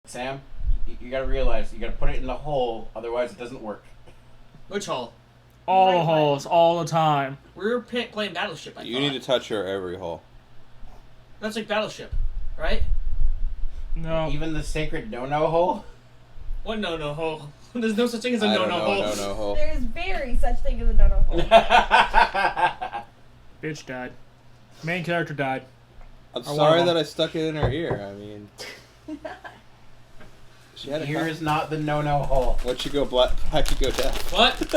Sam, you gotta realize you gotta put it in the hole, otherwise it doesn't work. Which hole? All the holes, all the time. We were playing Battleship, You need to touch her every hole. That's like Battleship, right? No. Even the sacred no-no hole? What no-no hole? There's no such thing as a no-no hole. No-no hole. There's very such thing as a no-no hole. Bitch died. Main character died. I'm sorry that I stuck it in her ear. I mean, she had a Here is not the no-no hole. Once you go black, you go deaf. What? You've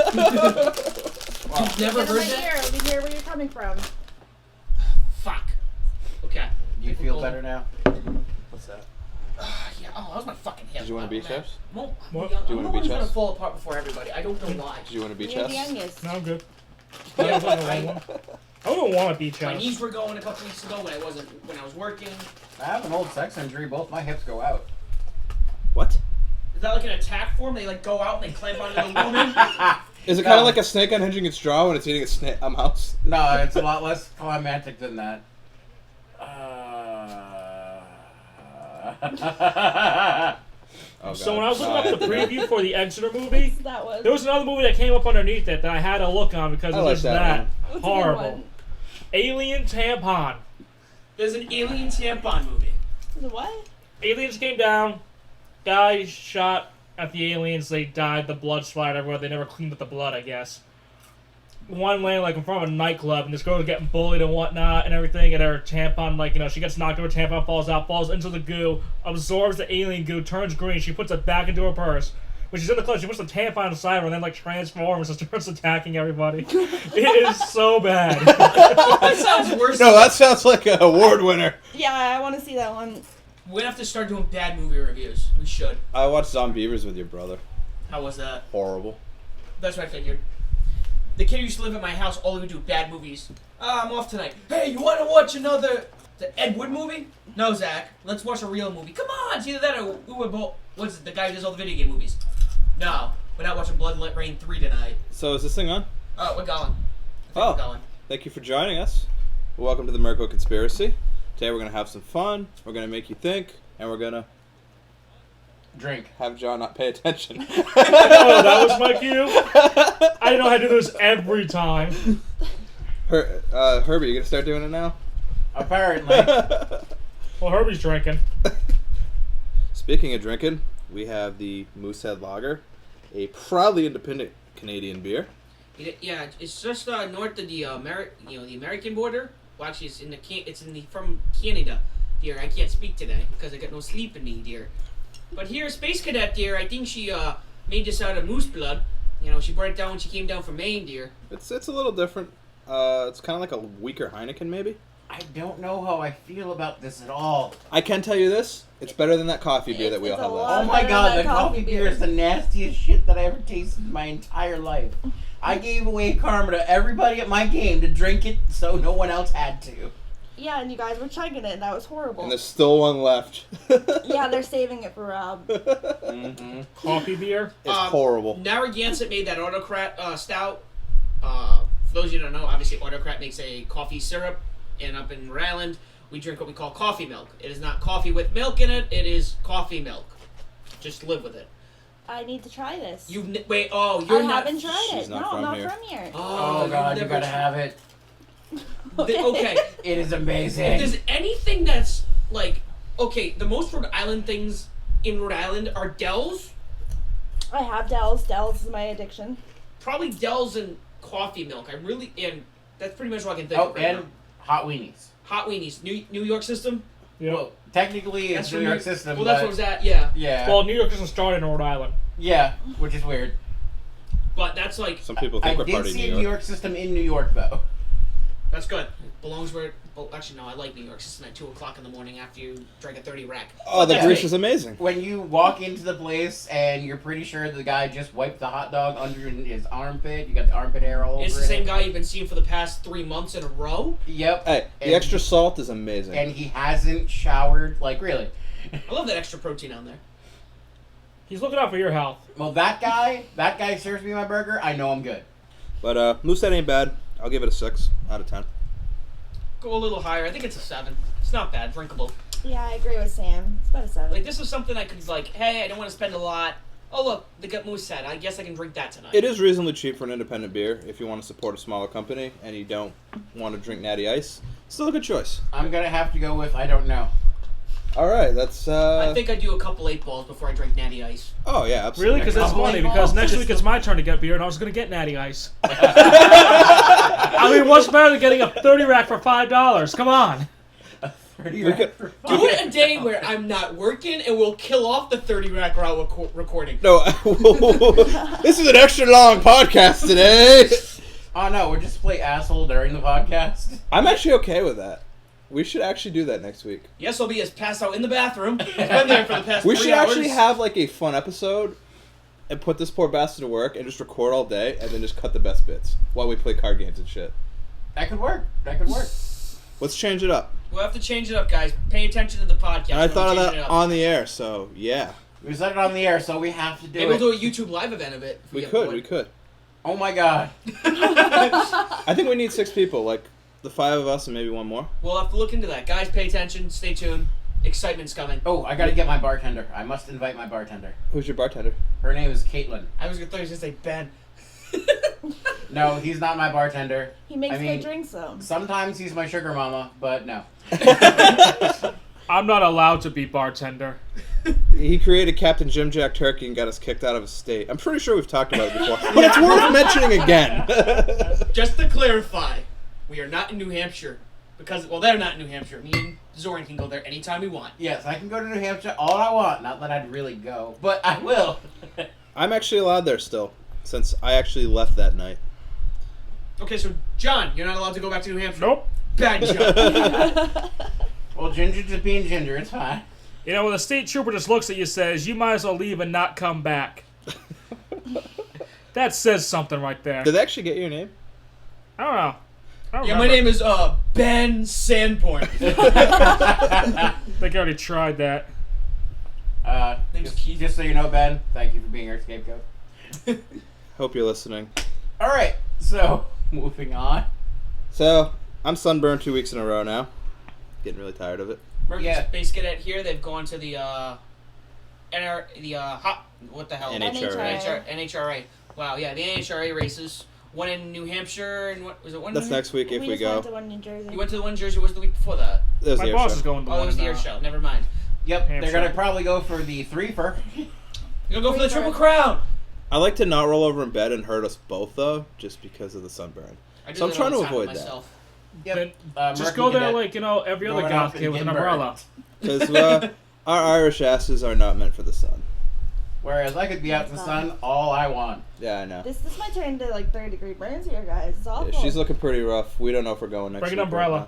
never Get in heard my that? ear. Let me hear where you're coming from. Fuck. Okay. Do you feel better now? What's that? Yeah. Oh, that was my fucking hip. Did you want a beach house? What? Do you I'm want a always beach gonna house? fall apart before everybody. I don't know why. Did you want a beach You're house? the youngest. No, I'm good. Yeah, I don't want a beach my house. knees were going a couple weeks ago when I was working. I have an old sex injury. Both my hips go out. What? Is that like an attack form? They like go out and they clamp onto the lumen? Is it kind of like a snake unhinging its jaw when it's eating a mouse? No, it's a lot less climactic than that. Oh, So when God. I was looking up the preview for the Exeter movie, That was. there was another movie that came up underneath it that I had to look on because I it like was that that What's a good horrible. one? Alien Tampon. There's an alien tampon movie. The what? Aliens came down. Guys shot at the aliens. They died. The blood splattered everywhere. They never cleaned up the blood, I guess. One landed like in front of a nightclub, and this girl was getting bullied and whatnot and everything. And her tampon, like, you know, she gets knocked over, tampon falls out, falls into the goo, absorbs the alien goo, turns green. She puts it back into her purse. When she's in the club, she puts the tampon inside her and then, like, transforms and starts attacking everybody. It is so bad. That sounds worse. No, that sounds like an award winner. Yeah, I want to see that one. We're gonna have to start doing bad movie reviews. We should. I watched Zombievers with your brother. How was that? Horrible. That's what I figured. The kid who used to live at my house, all he would do bad movies. I'm off tonight. Hey, you want to watch the Ed Wood movie? No, Zach. Let's watch a real movie. Come on, it's either that or what's it, the guy who does all the video game movies? No, we're not watching Blood and Let Rain 3 tonight. So is this thing on? Oh, we're going. Oh. We're going. Thank you for joining us. Welcome to the MercGoat Conspiracy. Today we're going to have some fun. We're going to make you think. And we're going to Drink. have John not pay attention. Oh, that was my cue? I didn't know how to do this every time. Herbie, you going to start doing it now? Apparently. Well, Herbie's drinking. Speaking of drinking, we have the Moosehead Lager, a proudly independent Canadian beer. Yeah, it's just north of the the American border. Well, actually, it's from Canada, dear. I can't speak today because I got no sleep in me, dear. But here, Space Cadet, dear, I think she made this out of moose blood. You know, she brought it down when she came down from Maine, dear. It's a little different. It's kind of like a weaker Heineken, maybe. I don't know how I feel about this at all. I can tell you this: it's better than that coffee beer that we all It's a had lot. last. Oh my better god, than the coffee coffee beer. beer is the nastiest shit that I ever tasted in my entire life. I gave away karma to everybody at my game to drink it so no one else had to. Yeah, and you guys were chugging it. That was horrible. And there's still one left. Yeah, they're saving it for Rob. Mm-hmm. Coffee beer. It's horrible. Narragansett made that Autocrat stout. For those of you who don't know, obviously Autocrat makes a coffee syrup, and up in Rhode Island, we drink what we call coffee milk. It is not coffee with milk in it. It is coffee milk. Just live with it. I need to try this. Wait. Oh, I you're not. haven't tried She's it. not No, from I'm not here. from here. Oh god, you never gotta tried- have it. Okay. It is If amazing. there's anything that's like, okay, the most Rhode Island things in Rhode Island are Dells. I have Dells. Dells is my addiction. Probably Dells and coffee milk. And that's pretty much what I can think Oh, of right and now. hot weenies. Hot weenies. New York system. Yep. Well, technically it's That's New from York system, Well, that's but what was that. Yeah. yeah, Well, New York doesn't start in Rhode Island. yeah, which is weird. But that's like Some people I think we're did part of see New a New York. York system in New York though. that's good. It belongs where. Well, actually, no. I like New York system at 2:00 in the morning after you drink a 30 rack. Oh, the Yeah. grease is amazing. When you walk into the place and you're pretty sure the guy just wiped the hot dog under his armpit, you got the armpit hair all over It's the it. same guy you've been seeing for the past 3 months in a row. Yep. Hey, the And- extra salt is amazing. And he hasn't showered, like really. I love that extra protein on there. He's looking out for your health. Well, that guy serves me my burger. I know I'm good. But Moosehead ain't bad. I'll give it a 6 out of 10. Go a little higher. I think it's a 7. It's not bad. Drinkable. Yeah, I agree with Sam. It's about a 7. Like, this was something I could, like, hey, I don't want to spend a lot. Oh, look, they got Moose Head. I guess I can drink that tonight. It is reasonably cheap for an independent beer if you want to support a smaller company and you don't want to drink Natty Ice. Still a good choice. I'm gonna have to go with I don't know. All right, that's. I think I do a couple 8 balls before I drink Natty Ice. Oh yeah, absolutely. Really? Because that's Couple funny. of Because balls. next week it's my turn to get beer, and I was gonna get Natty Ice. I mean, what's better than getting a 30 rack for $5? Come on. 30 We could- Do it a day where I'm not working, and we'll kill off the 30 rack while recording. No, this is an extra long podcast today. Oh no, we'll just play asshole during the podcast. I'm actually okay with that. We should actually do that next week. Yes, I'll be as passed out in the bathroom. I've been there for the past We 3 should hours. actually have like a fun episode and put this poor bastard to work and just record all day and then just cut the best bits while we play card games and shit. That could work. That could work. Let's change it up. We'll have to change it up, guys. Pay attention to the podcast. And I when thought we of change that it up. on the air, so yeah. We said it on the air, so we have to do Maybe it. we'll do a YouTube live event of it. if We get could, bored. we could. Oh my god. I think we need 6 people, like the 5 of us and maybe one more. We'll have to look into that. Guys, pay attention. Stay tuned. Excitement's coming. Oh, I gotta get my bartender. I must invite my bartender. Who's your bartender? Her name is Caitlin. I was going to say Ben. No, he's not my bartender. He makes I mean- good drinks, though. Sometimes he's my sugar mama, but no. I'm not allowed to be bartender. He created Captain Jim Jack Turkey and got us kicked out of his state. I'm pretty sure we've talked about it before, but it's worth mentioning again. Just to clarify, we are not in New Hampshire. Because, well, they're not in New Hampshire. Me and Zoran can go there anytime we want. Yes, I can go to New Hampshire all I want. Not that I'd really go, but I will. I'm actually allowed there still, since I actually left that night. Okay, so, John, you're not allowed to go back to New Hampshire. Nope. Bad John. Well, Ginger just being Ginger, it's fine. You know, when the state trooper just looks at you and says, you might as well leave and not come back. That says something right there. Did they actually get your name? I don't know. I don't Yeah, my remember. name is Ben Sandborn. I think I already tried that. Name's Just, Keith. just so you know, Ben, thank you for being our scapegoat. Hope you're listening. All right, so moving on. So, I'm sunburned 2 weeks in a row now. Getting really tired of it. Yeah. Space Cadet here. They've gone to the what the hell? NHRA. NHRA. Wow, yeah, the NHRA races. One in New Hampshire and what was it? One. That's in next week if we just go. went to one in New Jersey. You went to the one in Jersey. What was the week before that? That was My the air boss show. is going to Oh, it one. was the air show. Never mind. Yep, Hampshire. they're gonna probably go for the threefer. You're gonna go for the Triple Crown. I like to not roll over in bed and hurt us both though, just because of the sunburn. I do So I'm that trying all to the time avoid myself. Then just Merc go there Cadet like, you know, every other going goth off and kid with an getting umbrella. burned. Because our Irish asses are not meant for the sun. Whereas I could be out in the sun all I want. Yeah, I know. This might turn into like 30-degree burns here, guys. It's awful. Yeah, she's looking pretty rough. We don't know if we're going next Bring week. an umbrella.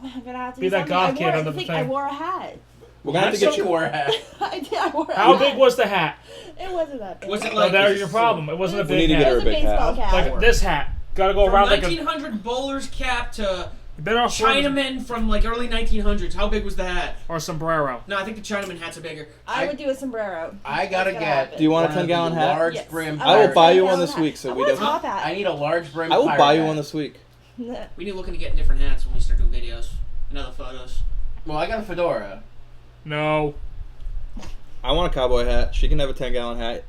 I'm gonna have to Be do that something. goth I kid wore, under the the thing, I thing. wore a hat. We're gonna have to get you. Wear a hat. I did. I wore a How hat. big was the hat? It wasn't that big. Was it No, like there's your problem. It wasn't a We need big to get her It a was a big baseball hat. cap. Like this hat. Gotta go from around like a 1900 bowler's cap to better off wearing- Chinaman from like early 1900s? How big was the hat? or sombrero. No, I think the Chinaman hats are bigger. I would do a sombrero. I gotta That's gonna get. happen. Do you want a one of 10-gallon the hat? Large Yes. brim. I I will pirate buy you hat. one this week, so I we want a don't. top hat. I need a large brim. I will pirate buy you hat. one this week. We need looking to get different hats when we start doing videos and other photos. Well, I got a fedora. No. I want a cowboy hat. She can have a 10-gallon hat.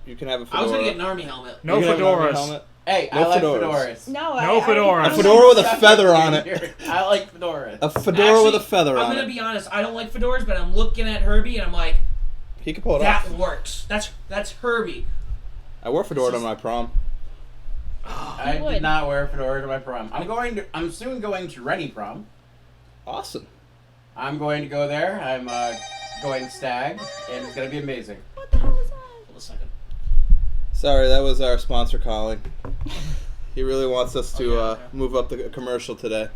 You can have a fedora. I was gonna get an army helmet. No You can have an army fedoras. helmet. Hey, No I like fedoras. fedoras. No, No fedora. A fedora with a feather on it. I like fedoras. A fedora with a Actually, feather I'm on gonna it. be honest. I don't like fedoras, but I'm looking at Herbie and I'm like, He can pull it that off. works. That's Herbie. I wore a fedora to my prom. I You would. did not wear a fedora to my prom. I'm soon going to Rennie prom. Awesome. I'm going to go there. I'm going stag, and it's gonna be amazing. What the hell was that? Hold a second. Sorry, that was our sponsor calling. He really wants us to Oh, yeah. move up the commercial today.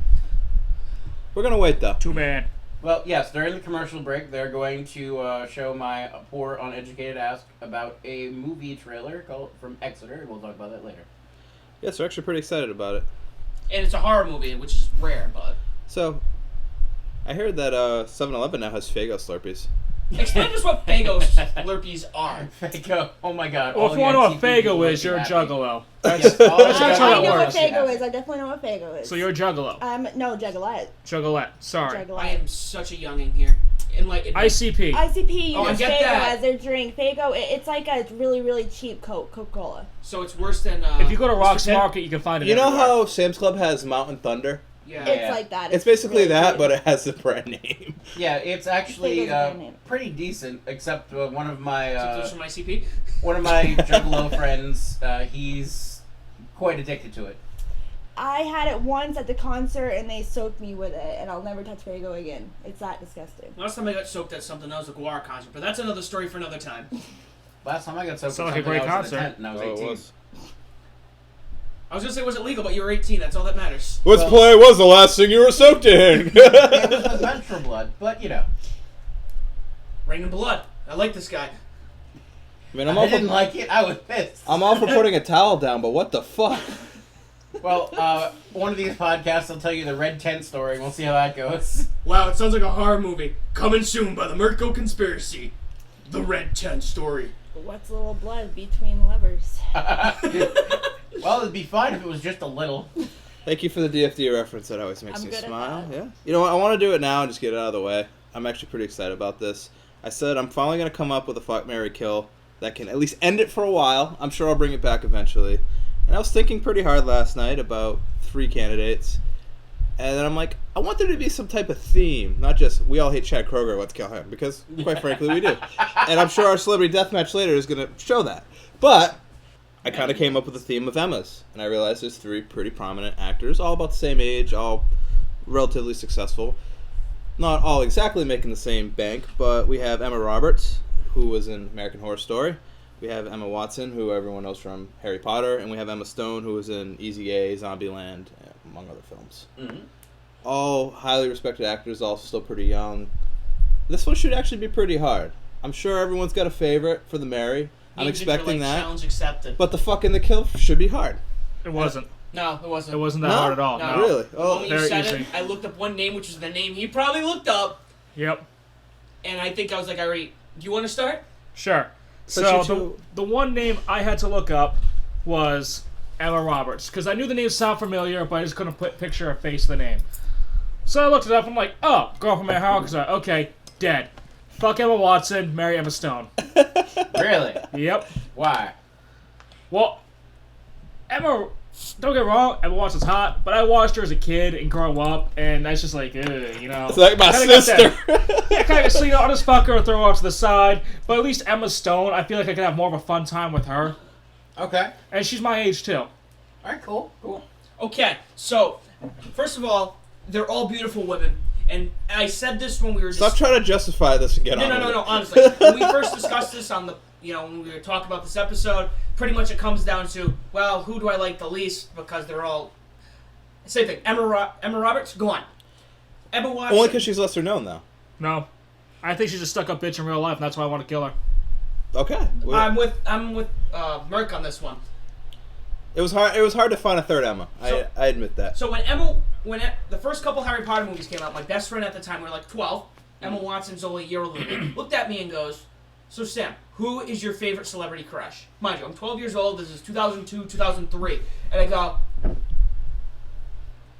We're gonna wait though. Too bad. Well, yes, during the commercial break, they're going to show my poor uneducated ass about a movie trailer called from Exeter. We'll talk about that later. Yes, we're actually pretty excited about it. And it's a horror movie, which is rare, but So, I heard that 7-Eleven now has Faygo Slurpees. Explain to us what Faygo Slurpees are. Fago. Oh my god. Well, all if you want to know what NCP people Fago would is, be you're a happy. juggalo. Yes, all That's I how it know what works. Fago is. I definitely know what Fago is. So you're a juggalo. No, Juggalette. Juggalette. Sorry. Juggalette. I am such a youngin' here. Enlighten me. ICP. ICP Oh, I uses get Fago that. as their drink. Fago, it's like a really, really cheap Coca-Cola. So it's worse than. If you go to Mr. Rock's Pibb? Market, you can find it You know everywhere. how Sam's Club has Mountain Thunder? Yeah. It's like that. It's basically really that, good. but it has the brand name. Yeah, it's actually Fago's a brand name. pretty decent. Except one of my Except from ICP. juggalo friends, he's quite addicted to it. I had it once at the concert and they soaked me with it, and I'll never touch Fago again. It's that disgusting. Last time I got soaked at something, that was a Guar concert, but that's another story for another time. Last time I got soaked, Sounds like a something, great I was in concert. a tent and I was 18. I was gonna say it wasn't legal, but you were 18. That's all that matters. Which Well- play was the last thing you were soaked in? It was the Venture Blood, but you know, Rain and blood. I like this guy. I mean, I'm I all didn't for, like it. I was pissed. I'm all for putting a towel down, but what the fuck? Well, one of these podcasts will tell you the Red Tent story, and we'll see how that goes. Wow, it sounds like a horror movie. Coming soon by the MercGoat Conspiracy. The Red Tent Story. What's a little blood between lovers? Well, it'd be fine if it was just a little. Thank you for the DFD reference. That always makes I'm me good at smile. that. Yeah. You know what? I want to do it now and just get it out of the way. I'm actually pretty excited about this. I said I'm finally going to come up with a fuck, marry, kill that can at least end it for a while. I'm sure I'll bring it back eventually. And I was thinking pretty hard last night about 3 candidates. And then I'm like, I want there to be some type of theme. Not just, we all hate Chad Kroger, let's kill him. Because, quite frankly, we do. And I'm sure our Celebrity Deathmatch later is going to show that. But I kind of came up with a theme of Emmas. And I realized there's 3 pretty prominent actors, all about the same age, all relatively successful. Not all exactly making the same bank, but we have Emma Roberts, who was in American Horror Story. We have Emma Watson, who everyone knows from Harry Potter. And we have Emma Stone, who was in Easy A, Zombieland, among other films. Mm-hmm. All highly respected actors, also still pretty young. This one should actually be pretty hard. I'm sure everyone's got a favorite for the Mary. I'm Names expecting that. that. Challenge accepted. But the fucking the kill should be hard. It wasn't. No, it wasn't. It wasn't that No? hard at all. No. No. Really? The Oh, moment you very said easy. it, I looked up one name, which is the name he probably looked up, Yep. and I think I was like, I already. Do you want to start? Sure. But So you two- the one name I had to look up was Emma Roberts because I knew the name sounded familiar, but I just couldn't picture or face the name. So I looked it up. I'm like, oh, girl from my house. Okay, dead. Fuck Emma Watson, marry Emma Stone. Really? Yep. Why? Well, Emma, don't get me wrong, Emma Watson's hot, but I watched her as a kid and grow up, and that's just like, you know. it's like my Kinda got sister. Yeah, kind of, so, you know, I'll just fuck her and throw her off to the side. But at least Emma Stone, I feel like I could have more of a fun time with her. Okay. And she's my age, too. Alright, cool. Cool. Okay, so first of all, they're all beautiful women, and I said this when we were. Stop trying to justify this and get No, on no, with no, it. no. Honestly, when we first discussed this on the, when we were talking about this episode, pretty much it comes down to, well, who do I like the least? Because they're all same thing. Emma Roberts, go on. Emma Watson. Only because she's lesser known, though. No. I think she's a stuck-up bitch in real life, and that's why I want to kill her. Okay. Well, I'm with Merc on this one. it was hard. It was hard to find a third Emma. So- I admit that. So when the first couple Harry Potter movies came out, my best friend at the time, we were like 12. Emma Watson's only a year older than me. Looked at me and goes, "So Sam, who is your favorite celebrity crush?" Mind you, I'm 12 years old. This is 2002, 2003, and I go,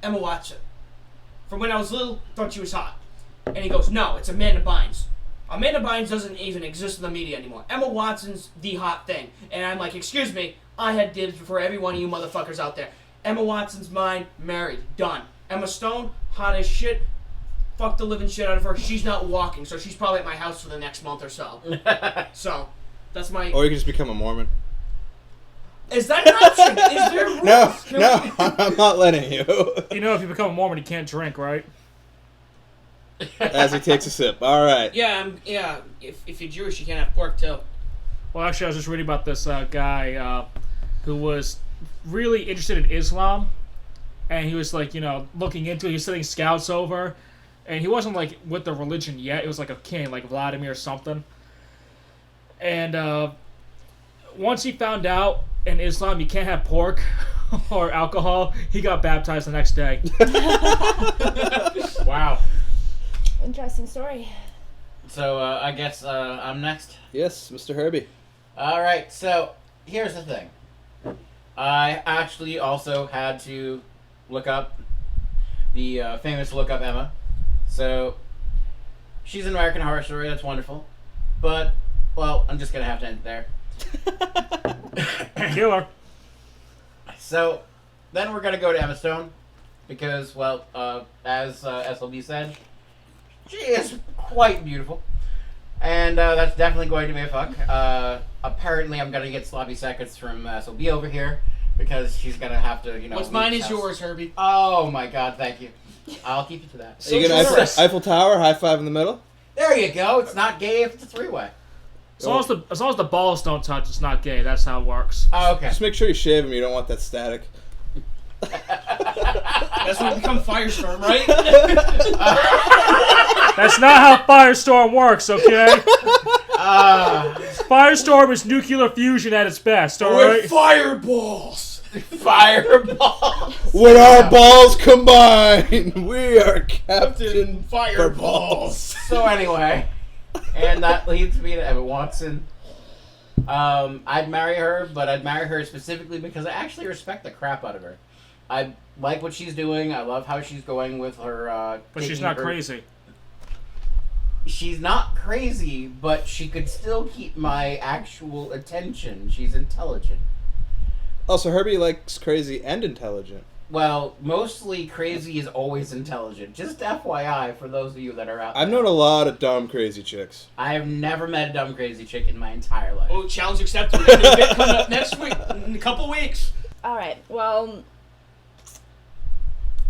Emma Watson. From when I was little, thought she was hot. And he goes, "No, it's Amanda Bynes. Amanda Bynes doesn't even exist in the media anymore. Emma Watson's the hot thing." And I'm like, "Excuse me, I had dibs for every one of you motherfuckers out there. Emma Watson's mine, married, done. Emma Stone, hot as shit. Fuck the living shit out of her. She's not walking, so she's probably at my house for the next month or so." So, that's my... Or you can just become a Mormon. Is that an option? Is there rules? No, Can no, we- I'm not letting you. You know, if you become a Mormon, you can't drink, right? As he takes a sip. All right. Yeah, if you're Jewish, you can't have pork, too. Well, actually, I was just reading about this guy who was really interested in Islam, and he was, like, looking into it. He was sending scouts over, and he wasn't, like, with the religion yet. It was, like, a king, like Vladimir or something. And once he found out in Islam you can't have pork or alcohol, he got baptized the next day. Wow. Interesting story. So I guess I'm next. Yes, Mr. Herbie. All right. So here's the thing. I actually also had to look up the famous Look Up Emma. So she's an American Horror Story. That's wonderful. But well, I'm just gonna have to end it there. Killer. So then we're gonna go to Emma Stone because, well, as SLB said, she is quite beautiful, and that's definitely going to be a fuck. Apparently, I'm gonna get sloppy seconds from SLB over here because she's gonna have to, What's mine is yours, Herbie. Oh my God, thank you. I'll keep you to that. Are you gonna Eiffel Tower, high five in the middle? There you go. It's not gay if it's a three-way. As long as the balls don't touch, it's not gay. That's how it works. Oh, okay. Just make sure you shave him. You don't want that static. That's when we become Firestorm, right? That's not how Firestorm works, okay? Firestorm is nuclear fusion at its best, alright? fireballs! Fireball. When our balls combine, we are Captain Fireballs. So anyway, and that leads me to Emma Watson. I'd marry her, but I'd marry her specifically because I actually respect the crap out of her. I like what she's doing. I love how she's going with her. But she's not crazy. She's not crazy, but she could still keep my actual attention. She's intelligent. Also, Herbie likes crazy and intelligent. Well, mostly crazy is always intelligent. Just FYI for those of you that are out there. I've known a lot of dumb, crazy chicks. I have never met a dumb, crazy chick in my entire life. Oh, challenge accepted. We're gonna get coming up next week, in a couple weeks. Alright, well,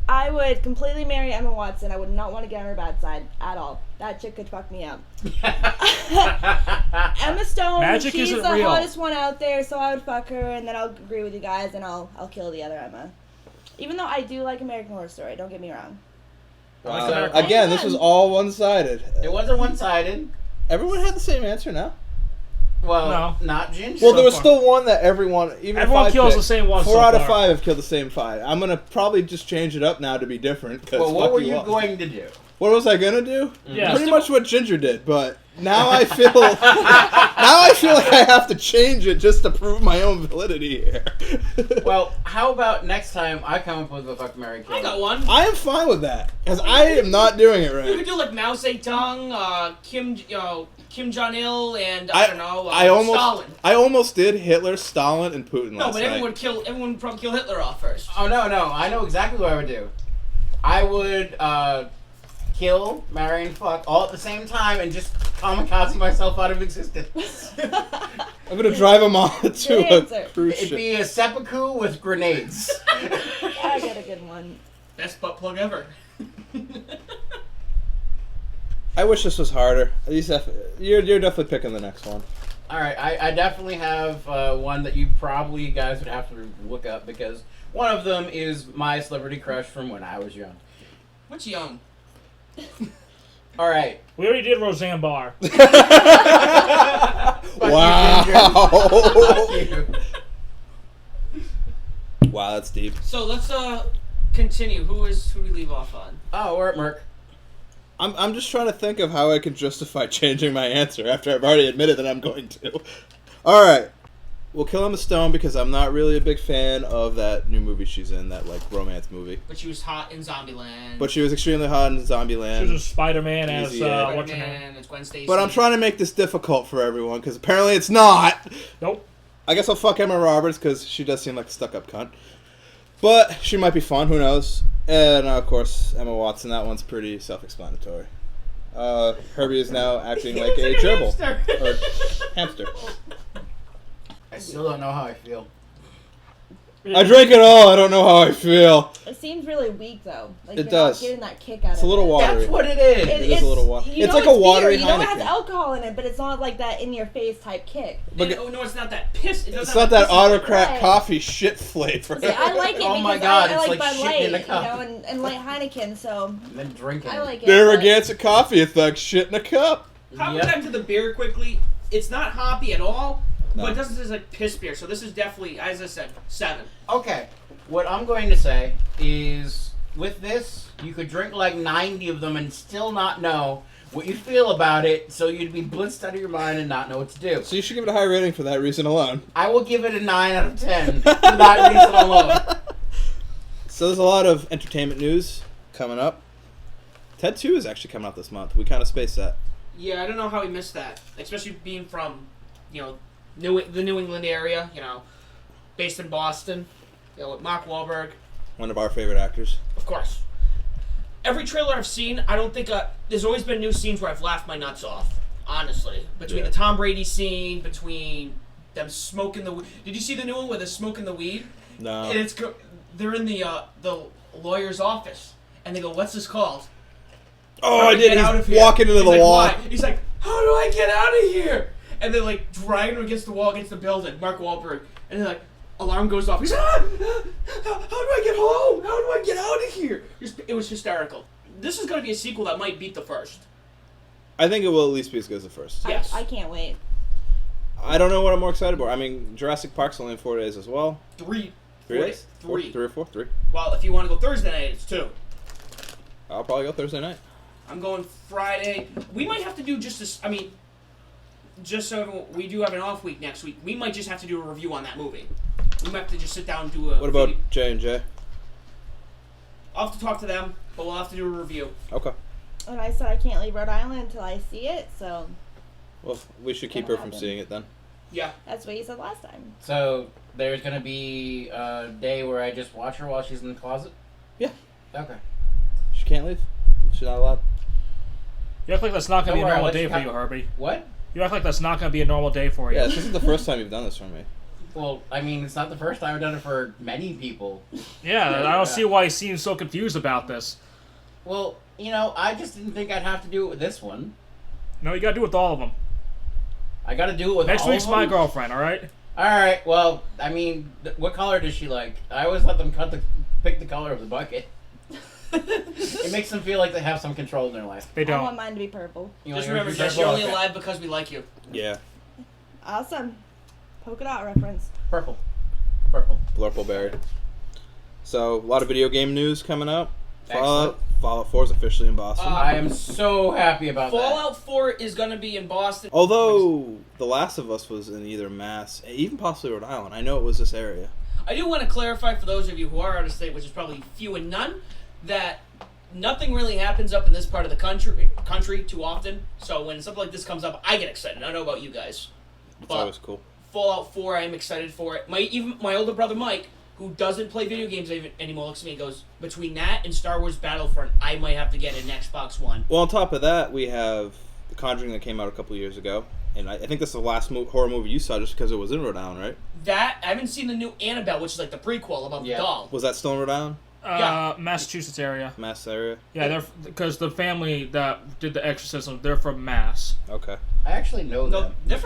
I would completely marry Emma Watson. I would not want to get on her bad side at all. That chick could fuck me up. Emma Stone, Magic she's isn't the real. hottest one out there, so I would fuck her, and then I'll agree with you guys, and I'll kill the other Emma. Even though I do like American Horror Story, don't get me wrong. Again, this was all one-sided. It wasn't one-sided. Everyone had the same answer now. Well, No. not Ginger. Well, there was far. still one that everyone Everyone kills the same one. 4 so out of far. 5 have killed the same 5. I'm gonna probably just change it up now to be different. Cause Well, what fuck were you all. going to do? What was I gonna do? Yeah. Pretty much what Ginger did, but now I feel like I have to change it just to prove my own validity here. Well, how about next time I come up with a fuck, marry, kill? I got one. I am fine with that because I am not doing it You right. could do like Mao Zedong, Kim Jong Il, and I don't know, Stalin. I almost did Hitler, Stalin, and Putin No, last but night. everyone would probably kill Hitler off first. Oh, no, I know exactly what I would do. I would kill, marry, and fuck all at the same time and just kamikaze myself out of existence. I'm gonna drive them all to Good a answer. cruise It'd ship. be a seppuku with grenades. I got a good one. Best butt plug ever. I wish this was harder. You're definitely picking the next one. Alright, I definitely have one that you probably guys would have to look up because one of them is my celebrity crush from when I was young. What's young? Alright. We already did Roseanne Barr. Wow. Wow, that's deep. So let's continue. Who do we leave off on? Oh, we're at Merc. I'm just trying to think of how I can justify changing my answer after I've already admitted that I'm going to. All right. We'll kill Emma Stone because I'm not really a big fan of that new movie she's in, that like romance movie. But she was hot in Zombieland. But she was extremely hot in Zombieland. She was a Spider-Man as Easy, yeah. what's her name? Spider-Man, it's Gwen Stacy. But I'm trying to make this difficult for everyone because apparently it's not. Nope. I guess I'll fuck Emma Roberts because she does seem like a stuck-up cunt. But she might be fun, who knows? And of course, Emma Watson, that one's pretty self-explanatory. Herbie is now acting like a gerbil. Or hamster. I still don't know how I feel. I drank it all, I don't know how I feel. It seems really weak though. Like It you're does. not getting that kick out of it. It's a little watery. That's what it is. It is a little watery. You It's know like a watery beer. You know it has Heineken. alcohol in it, but it's not like that in your face type kick. But Oh no, it's not that piss. It it's doesn't not have that piss in it. autocrat Right. coffee shit flavor. See, I like it Oh because my God, I it's like like Bud shitting Light, in a you cup. know, and light Heineken, so And then drinking. I like it. Narragansett coffee, it's like shit in a cup. Hop Yep. back to the beer quickly. It's not hoppy at all, No. but it doesn't taste like piss beer. So this is definitely, as I said, 7. Okay, what I'm going to say is, with this, you could drink like 90 of them and still not know what you feel about it, so you'd be blitzed out of your mind and not know what to do. So you should give it a high rating for that reason alone. I will give it a 9 out of 10 for that reason alone. So there's a lot of entertainment news coming up. Ted 2 is actually coming out this month. We kind of spaced that. Yeah, I don't know how we missed that, especially being from, the New England area, based in Boston, with Mark Wahlberg, One of our favorite actors. of course. Every trailer I've seen, I don't think there's always been new scenes where I've laughed my nuts off. Honestly, between Yeah. the Tom Brady scene, between them smoking the. Did you see the new one where they're smoking the weed? No. And they're in the lawyer's office, and they go, "What's this called?" Oh, How I do did. get out of He's here? walking into He's the like, wall. "Why?" He's like, "How do I get out of here?" And they're like dragging him against the wall, against the building. Mark Wahlberg, and they're like, alarm goes off. He's like, how do I get home? How do I get out of here? It was hysterical. This is going to be a sequel that might beat the first. I think it will at least be as good as the first. Yes. I can't wait. I don't know what I'm more excited about. I mean, Jurassic Park's only in 4 days as well. 3 3 days? Three. 3 or 4? 3. Well, if you want to go Thursday night, it's 2. I'll probably go Thursday night. I'm going Friday. We might have to do just this. I mean, just so we do have an off week next week, we might just have to do a review on that movie. We might have to just sit down and do a. What about J&J? I'll have to talk to them, but we'll have to do a review. Okay. And I said I can't leave Rhode Island until I see it, so Well, we should keep her from seeing it then. Yeah. that's what you said last time. So, there's going to be a day where I just watch her while she's in the closet? Yeah. Okay. She can't leave. She's not allowed. You act like that's not going to be Don't a worry, normal I'll let day you for you, have- Herbie. What? You act like that's not going to be a normal day for you. Yeah, this isn't the first time you've done this for me. Well, I mean, it's not the first time I've done it for many people. Yeah, I don't see why he seems so confused about this. Well, I just didn't think I'd have to do it with this one. No, you got to do it with all of them. I got to do it with Next all week's of my them? girlfriend, all right? All right. Well, I mean, what color does she like? I always let them pick the color of the bucket. It makes them feel like they have some control in their life. They I want don't. mine to be purple. You Just want yours remember, to be Jess, you're purple? only Okay. alive because we like you. Yeah. Awesome. Polka dot reference. Purple. Purple. Blurpleberry. So, a lot of video game news coming up. Excellent. Fallout 4 is officially in Boston. I am so happy about that. Fallout 4 is going to be in Boston. Although, The Last of Us was in either Mass, even possibly Rhode Island. I know it was this area. I do want to clarify for those of you who are out of state, which is probably few and none, that nothing really happens up in this part of the country too often. So when something like this comes up, I get excited. I don't know about you guys. It's But always cool. Fallout 4, I am excited for it. My older brother Mike, who doesn't play video games anymore, looks at me and goes, between that and Star Wars Battlefront, I might have to get an Xbox One. Well, on top of that, we have The Conjuring that came out a couple years ago. And I think that's the last horror movie you saw just because it was in Rhode Island, right? That, I haven't seen the new Annabelle, which is like the prequel about the doll. Was that still in Rhode Island? Yeah. Massachusetts area. Mass area? Yeah, they're because the family that did the exorcism, they're from Mass. Okay. I actually know No, them. they're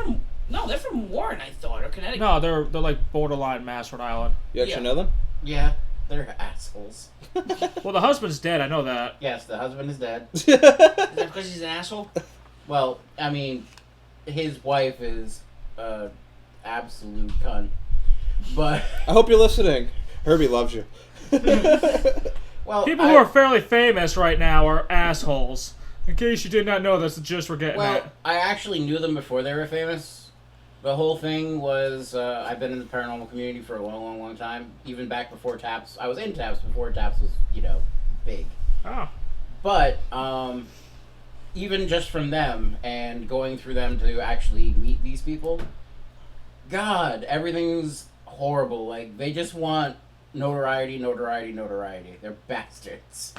from Warren, I thought, or Connecticut. No, they're like borderline Mass, Rhode Island. You actually Yeah. know them? Yeah, they're assholes. Well, the husband's dead. I know that. Yes, the husband is dead. Is that because he's an asshole? Well, I mean, his wife is absolute cunt. But I hope you're listening. Herbie loves you. well, People who are fairly famous right now are assholes. In case you did not know, that's the gist we're getting well, at. I actually knew them before they were famous. The whole thing was I've been in the paranormal community for a long, long time. Even back before Taps, I was in Taps before Taps was big. Oh. But even just from them and going through them to actually meet these people, God, everything's horrible. Like, they just want notoriety. They're bastards.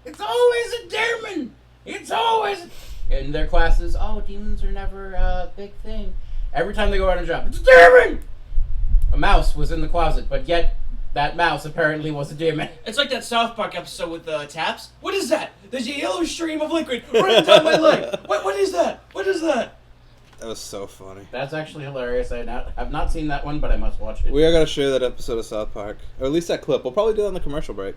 It's always a demon. It's always... In their classes, demons are never a big thing. Every time they go out on a job, it's a demon! A mouse was in the closet, but yet that mouse apparently was a demon. It's like that South Park episode with Taps. What is that? There's a yellow stream of liquid running down my leg. What is that? What is that? That was so funny. That's actually hilarious. I've not seen that one, but I must watch it. We are going to share that episode of South Park. Or at least that clip. We'll probably do it on the commercial break.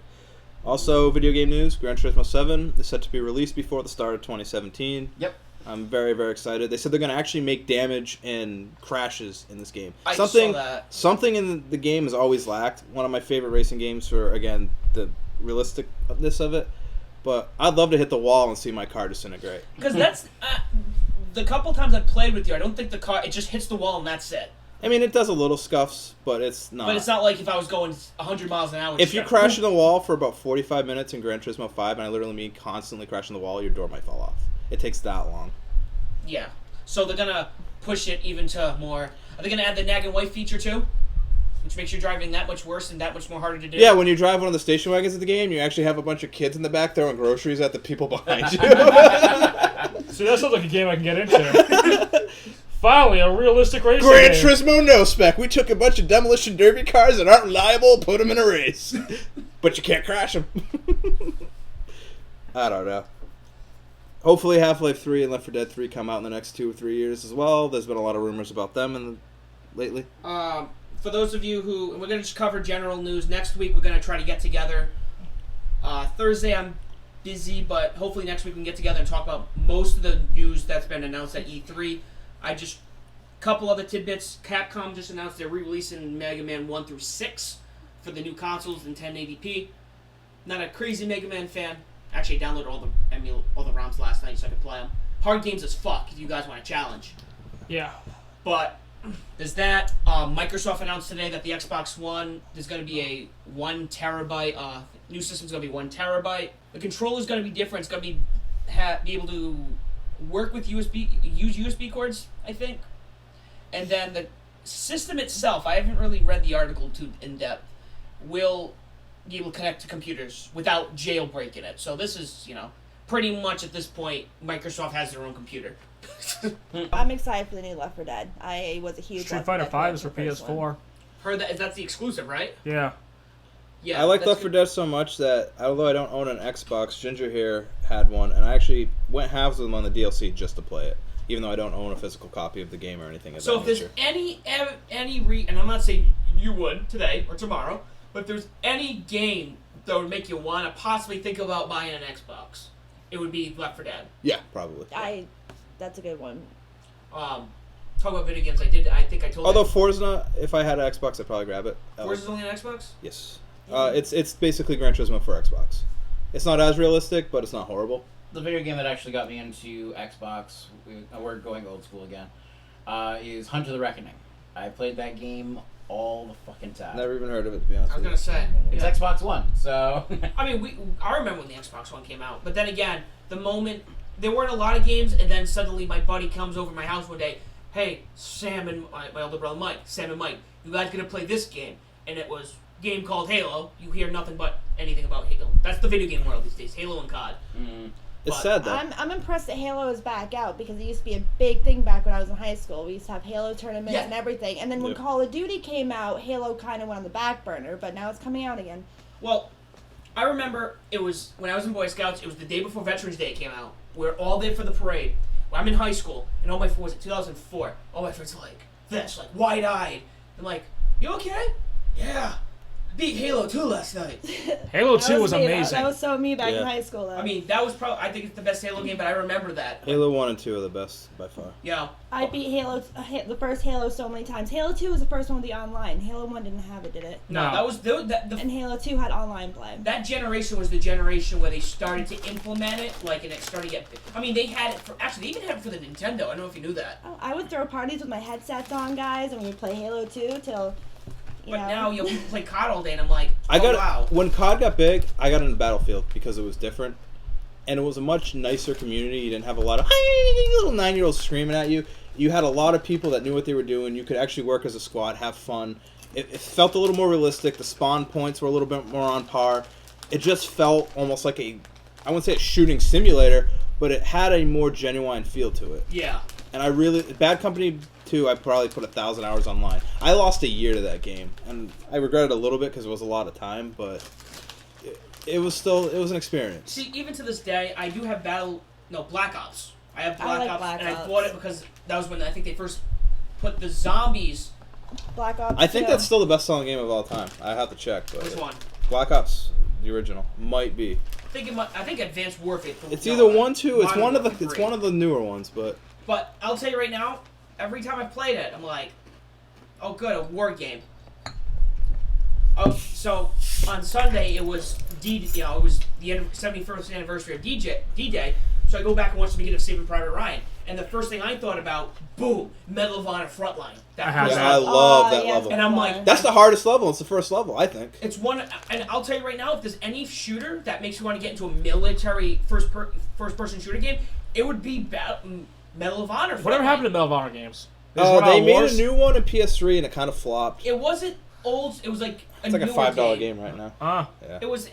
Also, video game news. Gran Turismo 7 is set to be released before the start of 2017. Yep. I'm very, very excited. They said they're going to actually make damage and crashes in this game. I saw that. Something in the game has always lacked. One of my favorite racing games for, again, the realisticness of it. But I'd love to hit the wall and see my car disintegrate. Because that's the couple times I've played with you. I don't think the car it just hits the wall and that's it. I mean, it does a little scuffs, but it's not. But it's not like if I was going 100 miles an hour. If you crash in the wall for about 45 minutes in Gran Turismo 5, and I literally mean constantly crashing the wall, your door might fall off. It takes that long. Yeah. So they're gonna push it even to more. Are they gonna add the nag and wipe feature too? Which makes your driving that much worse and that much more harder to do. Yeah, when you drive one of the station wagons at the game, you actually have a bunch of kids in the back throwing groceries at the people behind you. See, that sounds like a game I can get into. Finally, a realistic racing Gran game. Turismo no spec. We took a bunch of demolition derby cars that aren't reliable, put them in a race, but you can't crash them. I don't know. Hopefully, Half-Life 3 and Left 4 Dead 3 come out in the next 2 or 3 years as well. There's been a lot of rumors about them lately. For those of you who, and we're gonna just cover general news next week. We're gonna try to get together. Thursday I'm busy, but hopefully next week we can get together and talk about most of the news that's been announced at E3. Couple other tidbits. Capcom just announced they're re-releasing Mega Man 1 through 6 for the new consoles in 1080p. Not a crazy Mega Man fan. Actually, I downloaded all the ROMs last night so I could play them. Hard games as fuck if you guys want a challenge. Yeah. But there's that. Microsoft announced today that the Xbox One is going to be a 1 terabyte. New system's going to be 1 terabyte. The controller's going to be different. It's going to be able to work with use USB cords, I think. And then the system itself, I haven't really read the article too in depth, will be able to connect to computers without jailbreaking it. So this is, pretty much at this point, Microsoft has their own computer. I'm excited for the new Left 4 Dead. I was a huge Street Left 4 Fighter Dead 5 fan is for the first one. PS4. Heard that's the exclusive, right? Yeah. Yeah. I like that's Left 4 good. Dead so much that, although I don't own an Xbox, Ginger here had one, and I actually went halves with him on the DLC just to play it, even though I don't own a physical copy of the game or anything of So that if there's nature. and I'm not saying you would today or tomorrow, but if there's any game that would make you want to possibly think about buying an Xbox, it would be Left 4 Dead. Yeah, probably. That's a good one. Talk about video games. I think I told. Although Forza, if I had an Xbox, I'd probably grab it. Forza's only on Xbox. Yes. It's basically Gran Turismo for Xbox. It's not as realistic, but it's not horrible. The video game that actually got me into Xbox, we're going old school again, is Hunt of the Reckoning. I played that game all the fucking time. Never even heard of it, to be honest I was with you. gonna say It's yeah. Xbox One, so... I mean, I remember when the Xbox One came out, but then again, the moment there weren't a lot of games, and then suddenly my buddy comes over to my house one day. Hey, Sam and my older brother Mike, you guys gonna play this game? And it was a game called Halo. You hear nothing but anything about Halo. That's the video game world these days. Halo and COD. It's But sad, though. I'm impressed that Halo is back out because it used to be a big thing back when I was in high school. We used to have Halo tournaments Yeah. and everything. And then when Yep. Call of Duty came out, Halo kind of went on the back burner, but now it's coming out again. Well, I remember it was when I was in Boy Scouts. It was the day before Veterans Day came out. We were all there for the parade. Well, I'm in high school, and all my friends, was it 2004? All my friends are like this, like wide-eyed. I'm like, you okay? Yeah. I beat Halo 2 last night. Halo That 2 was me. amazing. That was so me back in Yeah. high school, though. I mean, that was probably, I think it's the best Halo game, but I remember that. Halo 1 and 2 are the best, by far. Yeah. I beat the first Halo so many times. Halo 2 was the first one with the online. Halo 1 didn't have it, did it? No, No. that was And Halo 2 had online play. that generation was the generation where they started to implement it, like, and it started to get. I mean, they had it for they even had it for the Nintendo. I don't know if you knew that. Oh, I would throw parties with my headsets on, guys, and we would play Halo 2 till, you But know. now people play COD all day, and I'm like, wow. When COD got big, I got into Battlefield because it was different, and it was a much nicer community. You didn't have a lot of little 9-year-olds screaming at you. You had a lot of people that knew what they were doing. You could actually work as a squad, have fun. It felt a little more realistic. The spawn points were a little bit more on par. It just felt almost like I wouldn't say a shooting simulator, but it had a more genuine feel to it. Yeah. And Bad Company 2, I probably put 1,000 hours online. I lost a year to that game, and I regret it a little bit because it was a lot of time, but it was an experience. See, even to this day, I do have Black Ops. I have I Black like Ops, Black and I Ops. bought it because that was when I think they first put the zombies. Black Ops I think 2. that's still the best-selling game of all time. I have to check, but Which one? Black Ops, the original, might be. I think Advanced Warfare. It's either 1, 2. It's Modern one of the. Warfare It's 3. one of the newer ones, but But I'll tell you right now, every time I played it, I'm like, oh good, a war game. Oh, so on Sunday it was it was the 71st anniversary of D-Day. So I go back and watch the beginning of Saving Private Ryan, and the first thing I thought about, boom, Medal of Honor Frontline. I love that level. And I'm like, that's the hardest level. It's the first level, I think. It's one, and I'll tell you right now, if there's any shooter that makes you want to get into a military first-person shooter game, it would be Medal of Honor. Whatever happened to Medal of Honor games? They made a new one in PS3 and it kind of flopped. It wasn't old. It was like it's like a $5 game right now. Yeah. It was.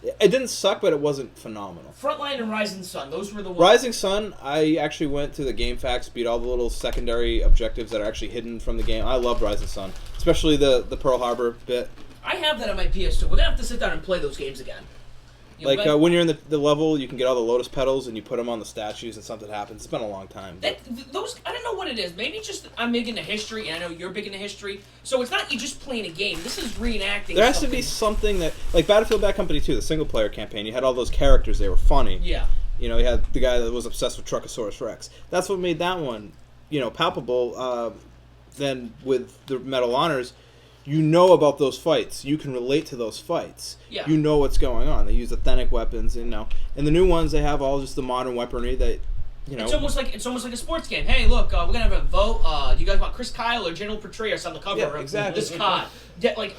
It didn't suck, but it wasn't phenomenal. Frontline and Rising Sun, those were the ones. Rising Sun, I actually went to the game facts, beat all the little secondary objectives that are actually hidden from the game. I loved Rising Sun, especially the Pearl Harbor bit. I have that on my PS2. We're gonna have to sit down and play those games again. When you're in the level, you can get all the lotus petals and you put them on the statues and something happens. It's been a long time. Those, I don't know what it is. Maybe just I'm big into history, and I know you're big into history. So it's not you just playing a game. This is reenacting. There has to be something that, like Battlefield Bad Company 2, the single player campaign. You had all those characters; they were funny. Yeah. You had the guy that was obsessed with Truckosaurus Rex. That's what made that one, palpable. Then with the Medal of Honors. You know about those fights. You can relate to those fights. Yeah. You know what's going on. They use authentic weapons, And the new ones, they have all just the modern weaponry that, It's almost like a sports game. Hey, look, we're gonna have a vote. Do you guys want Chris Kyle or General Petraeus on the cover of this COD?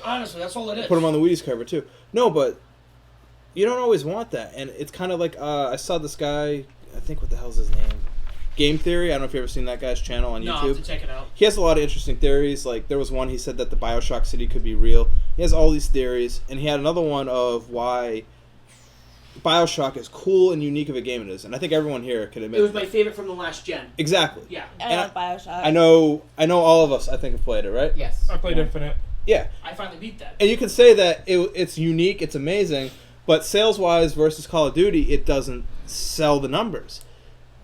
Honestly, that's all it is. Put them on the Wheaties cover too. No, but you don't always want that, and it's kind of like I saw this guy. I think what the hell's his name? Game Theory. I don't know if you've ever seen that guy's channel on YouTube. No, I'll have to check it out. He has a lot of interesting theories. Like, there was one, he said that the Bioshock City could be real. He has all these theories. And he had another one of why Bioshock is cool and unique of a game it is. And I think everyone here can admit it was my favorite from the last gen. Exactly. Yeah. I love Bioshock. I know all of us, I think, have played it, right? Yes. I played Infinite. Yeah. I finally beat that. And you can say that it's unique, it's amazing, but sales-wise versus Call of Duty, it doesn't sell the numbers.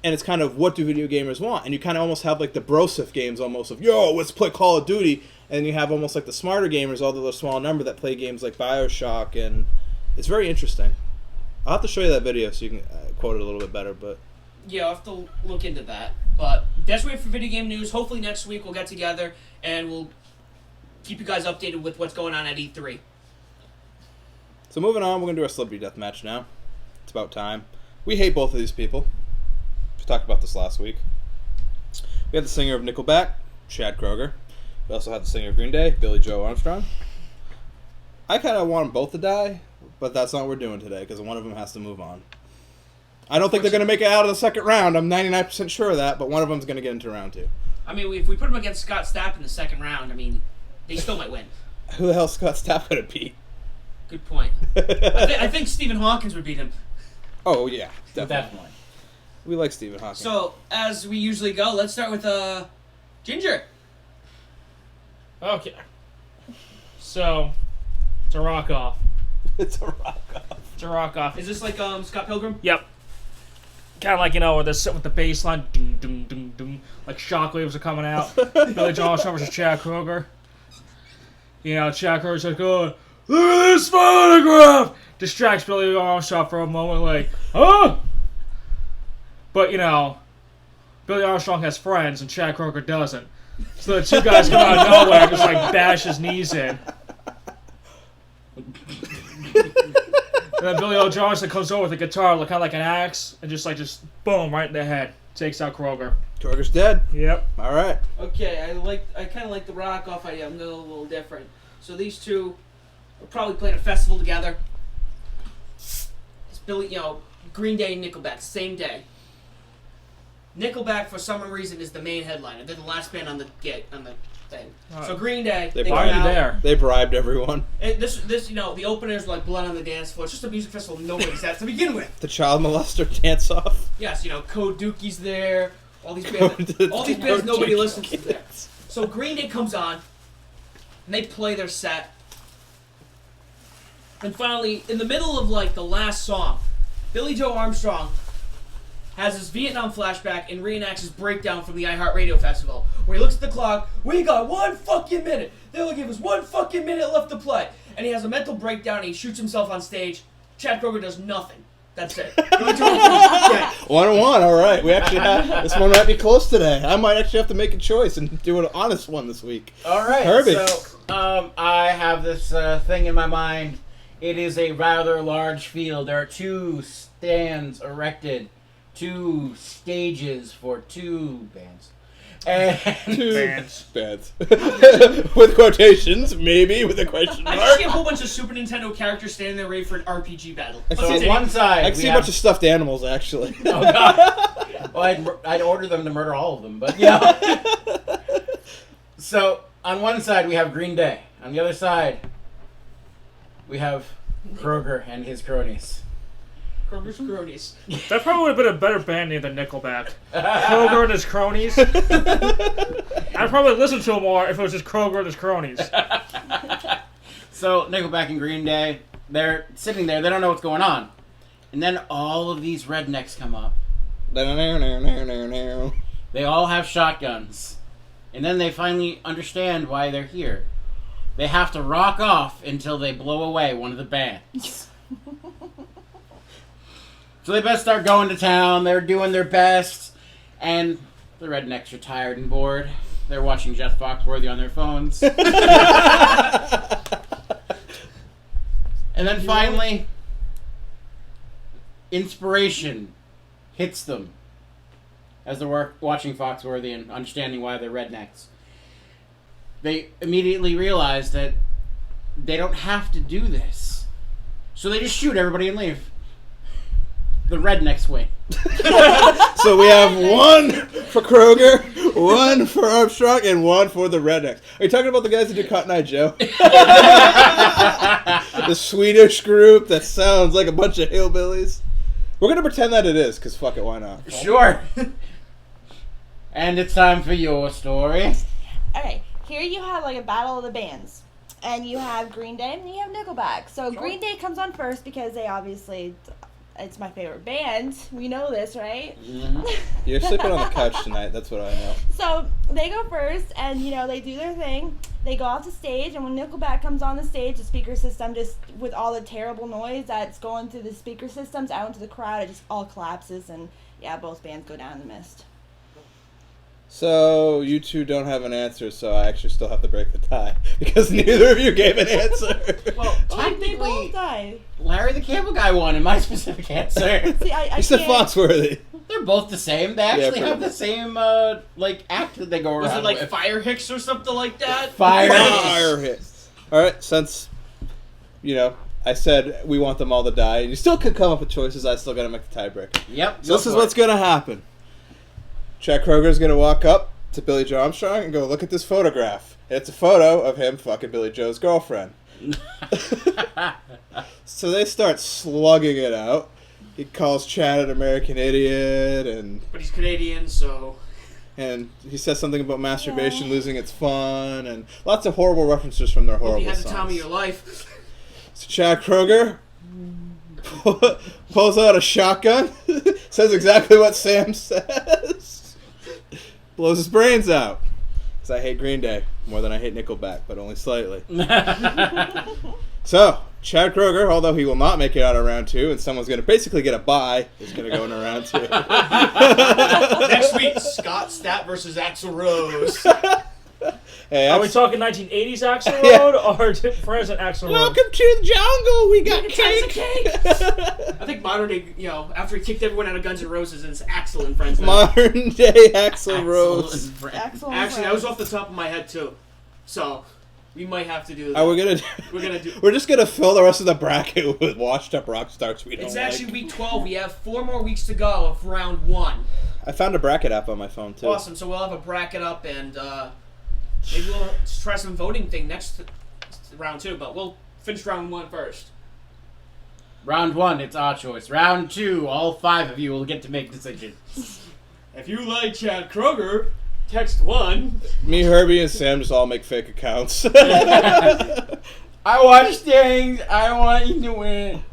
And it's kind of, what do video gamers want? And you kind of almost have like the brosif games almost of, let's play Call of Duty. And you have almost like the smarter gamers, although they're a small number, that play games like Bioshock. And it's very interesting. I'll have to show you that video so you can quote it a little bit better. But yeah, I'll have to look into that. But that's it for video game news. Hopefully next week we'll get together and we'll keep you guys updated with what's going on at E3. So moving on, we're going to do our Celebrity Deathmatch now. It's about time. We hate both of these people. We talked about this last week. We had the singer of Nickelback, Chad Kroeger. We also had the singer of Green Day, Billy Joe Armstrong. I kind of want them both to die, but that's not what we're doing today because one of them has to move on. I don't think they're going to make it out of the second round. I'm 99% sure of that, but one of them's going to get into round 2. I mean, if we put them against Scott Stapp in the second round, they still might win. Who the hell Scott Stapp could it beat? Good point. I think Stephen Hawkins would beat him. Oh, yeah. Definitely. We like Stephen Hawking. So, as we usually go, let's start with Ginger. Okay. So, it's a rock off. It's a rock off. It's a rock off. Is this like Scott Pilgrim? Yep. Kind of like, where they're sitting with the bass line, doom, doom, doom, doom, like shockwaves are coming out. Billy Joe Armstrong versus Chad Kroeger. Chad Kroeger's like, oh, look at this photograph! Distracts Billy Armstrong for a moment, like, huh? But, Billy Armstrong has friends and Chad Kroeger doesn't. So the two guys come out of nowhere and just, bash his knees in. And then Billy O. Johnson comes over with a guitar, kind of like an axe, and just boom, right in the head. Takes out Kroeger. Kroeger's dead. Yep. All right. Okay, I kind of like the rock off idea. I'm going a little different. So these two are probably playing a festival together. It's Billy, Green Day and Nickelback, same day. Nickelback, for some reason, is the main headliner. They're the last band on the thing. So Green Day, They Why are you there? They bribed everyone. This, the openers were like Blood on the Dance Floor. It's just a music festival nobody's at to begin with. The child molester dance off. Yes, Code Dookie's there. All these bands nobody listens to there. So Green Day comes on, and they play their set. And finally, in the middle of the last song, Billy Joe Armstrong has his Vietnam flashback and reenacts his breakdown from the iHeartRadio Festival, where he looks at the clock, we got 1 fucking minute, they'll give us 1 fucking minute left to play, and he has a mental breakdown and he shoots himself on stage. Chad Kroeger does nothing. That's it. 1-1, all right. We actually this one might be close today. I might actually have to make a choice and do an honest one this week. All right. Herbie. So, I have this thing in my mind. It is a rather large field. There are 2 stands erected, 2 stages for 2 bands. And Bands. With quotations, maybe with a question I mark. just see a whole bunch of Super Nintendo characters standing there ready for an RPG battle. so on one side, I can we see a have- bunch of stuffed animals, actually. Oh god. Well, I'd order them to murder all of them, but yeah. So on one side we have Green Day. On the other side, we have Kroger and his cronies. Kroger's cronies. That probably would have been a better band name than Nickelback. Kroger and his cronies. I'd probably listen to him more if it was just Kroger and his cronies. So Nickelback and Green Day, they're sitting there. They don't know what's going on, and then all of these rednecks come up. They all have shotguns, and then they finally understand why they're here. They have to rock off until they blow away one of the bands. So they best start going to town. They're doing their best, and the rednecks are tired and bored. They're watching Jeff Foxworthy on their phones. And then finally, inspiration hits them as they're watching Foxworthy and understanding why they're rednecks. They immediately realize that they don't have to do this. So they just shoot everybody and leave. The rednecks win. So we have 1 for Kroger, 1 for Armstrong, and 1 for the rednecks. Are you talking about the guys that do Cotton Eye Joe? The Swedish group that sounds like a bunch of hillbillies. We're going to pretend that it is, because fuck it, why not? Sure. And it's time for your story. Okay, here you have like a battle of the bands. And you have Green Day and you have Nickelback. So Green Day comes on first because they obviously, it's my favorite band. We know this, right? Mm-hmm. You're sleeping on the couch tonight, that's what I know. So they go first and, they do their thing. They go off the stage, and when Nickelback comes on the stage, the speaker system just, with all the terrible noise that's going through the speaker systems out into the crowd, it just all collapses, and yeah, both bands go down in the mist. So, you two don't have an answer, so I actually still have to break the tie. Because neither of you gave an answer. Well, They technically, both die. Larry the Cable Guy won in my specific answer. See, I You said can't. Foxworthy. They're both the same. They actually pretty have the much. same, act that they go around Was it like with. Fire Hicks or something like that? Fire Fire hit. Alright, since, I said we want them all to die, and you still could come up with choices, I still gotta make the tiebreaker. Yep. So this is what's gonna happen. Chad Kroger's gonna walk up to Billy Joe Armstrong and go, look at this photograph. It's a photo of him fucking Billy Joe's girlfriend. So they start slugging it out. He calls Chad an American idiot, But he's Canadian, so... and he says something about masturbation losing its fun, and lots of horrible references from their Hope horrible you had the songs. time of your life. So Chad Kroger pulls out a shotgun, says exactly what Sam says, blows his brains out. Because I hate Green Day more than I hate Nickelback, but only slightly. So, Chad Kroger, although he will not make it out of round 2, and someone's going to basically get a bye, is going to go into round 2. Next week, Scott Stapp versus Axl Rose. Hey, Are we talking 1980s Axl Road or present Axl Road? Welcome to the jungle. We got Tons of cake. I think modern day, after he kicked everyone out of Guns N' Roses, it's Axl and friends now. Modern day Axl Rose. Excellent. Actually, that was off the top of my head too. So we might have to do that. Are we gonna? We're gonna do. We're just gonna fill the rest of the bracket with washed up rock stars we don't It's like. actually week 12. We have 4 more weeks to go of round 1. I found a bracket app on my phone too. Awesome. So we'll have a bracket up, and maybe we'll try some voting thing next round 2. But we'll finish round 1 first. Round 1, it's our choice. Round 2, all 5 of you will get to make decisions. If you like Chad Kroger, text 1. Me, Herbie, and Sam just all make fake accounts. I watch things. I want you to win.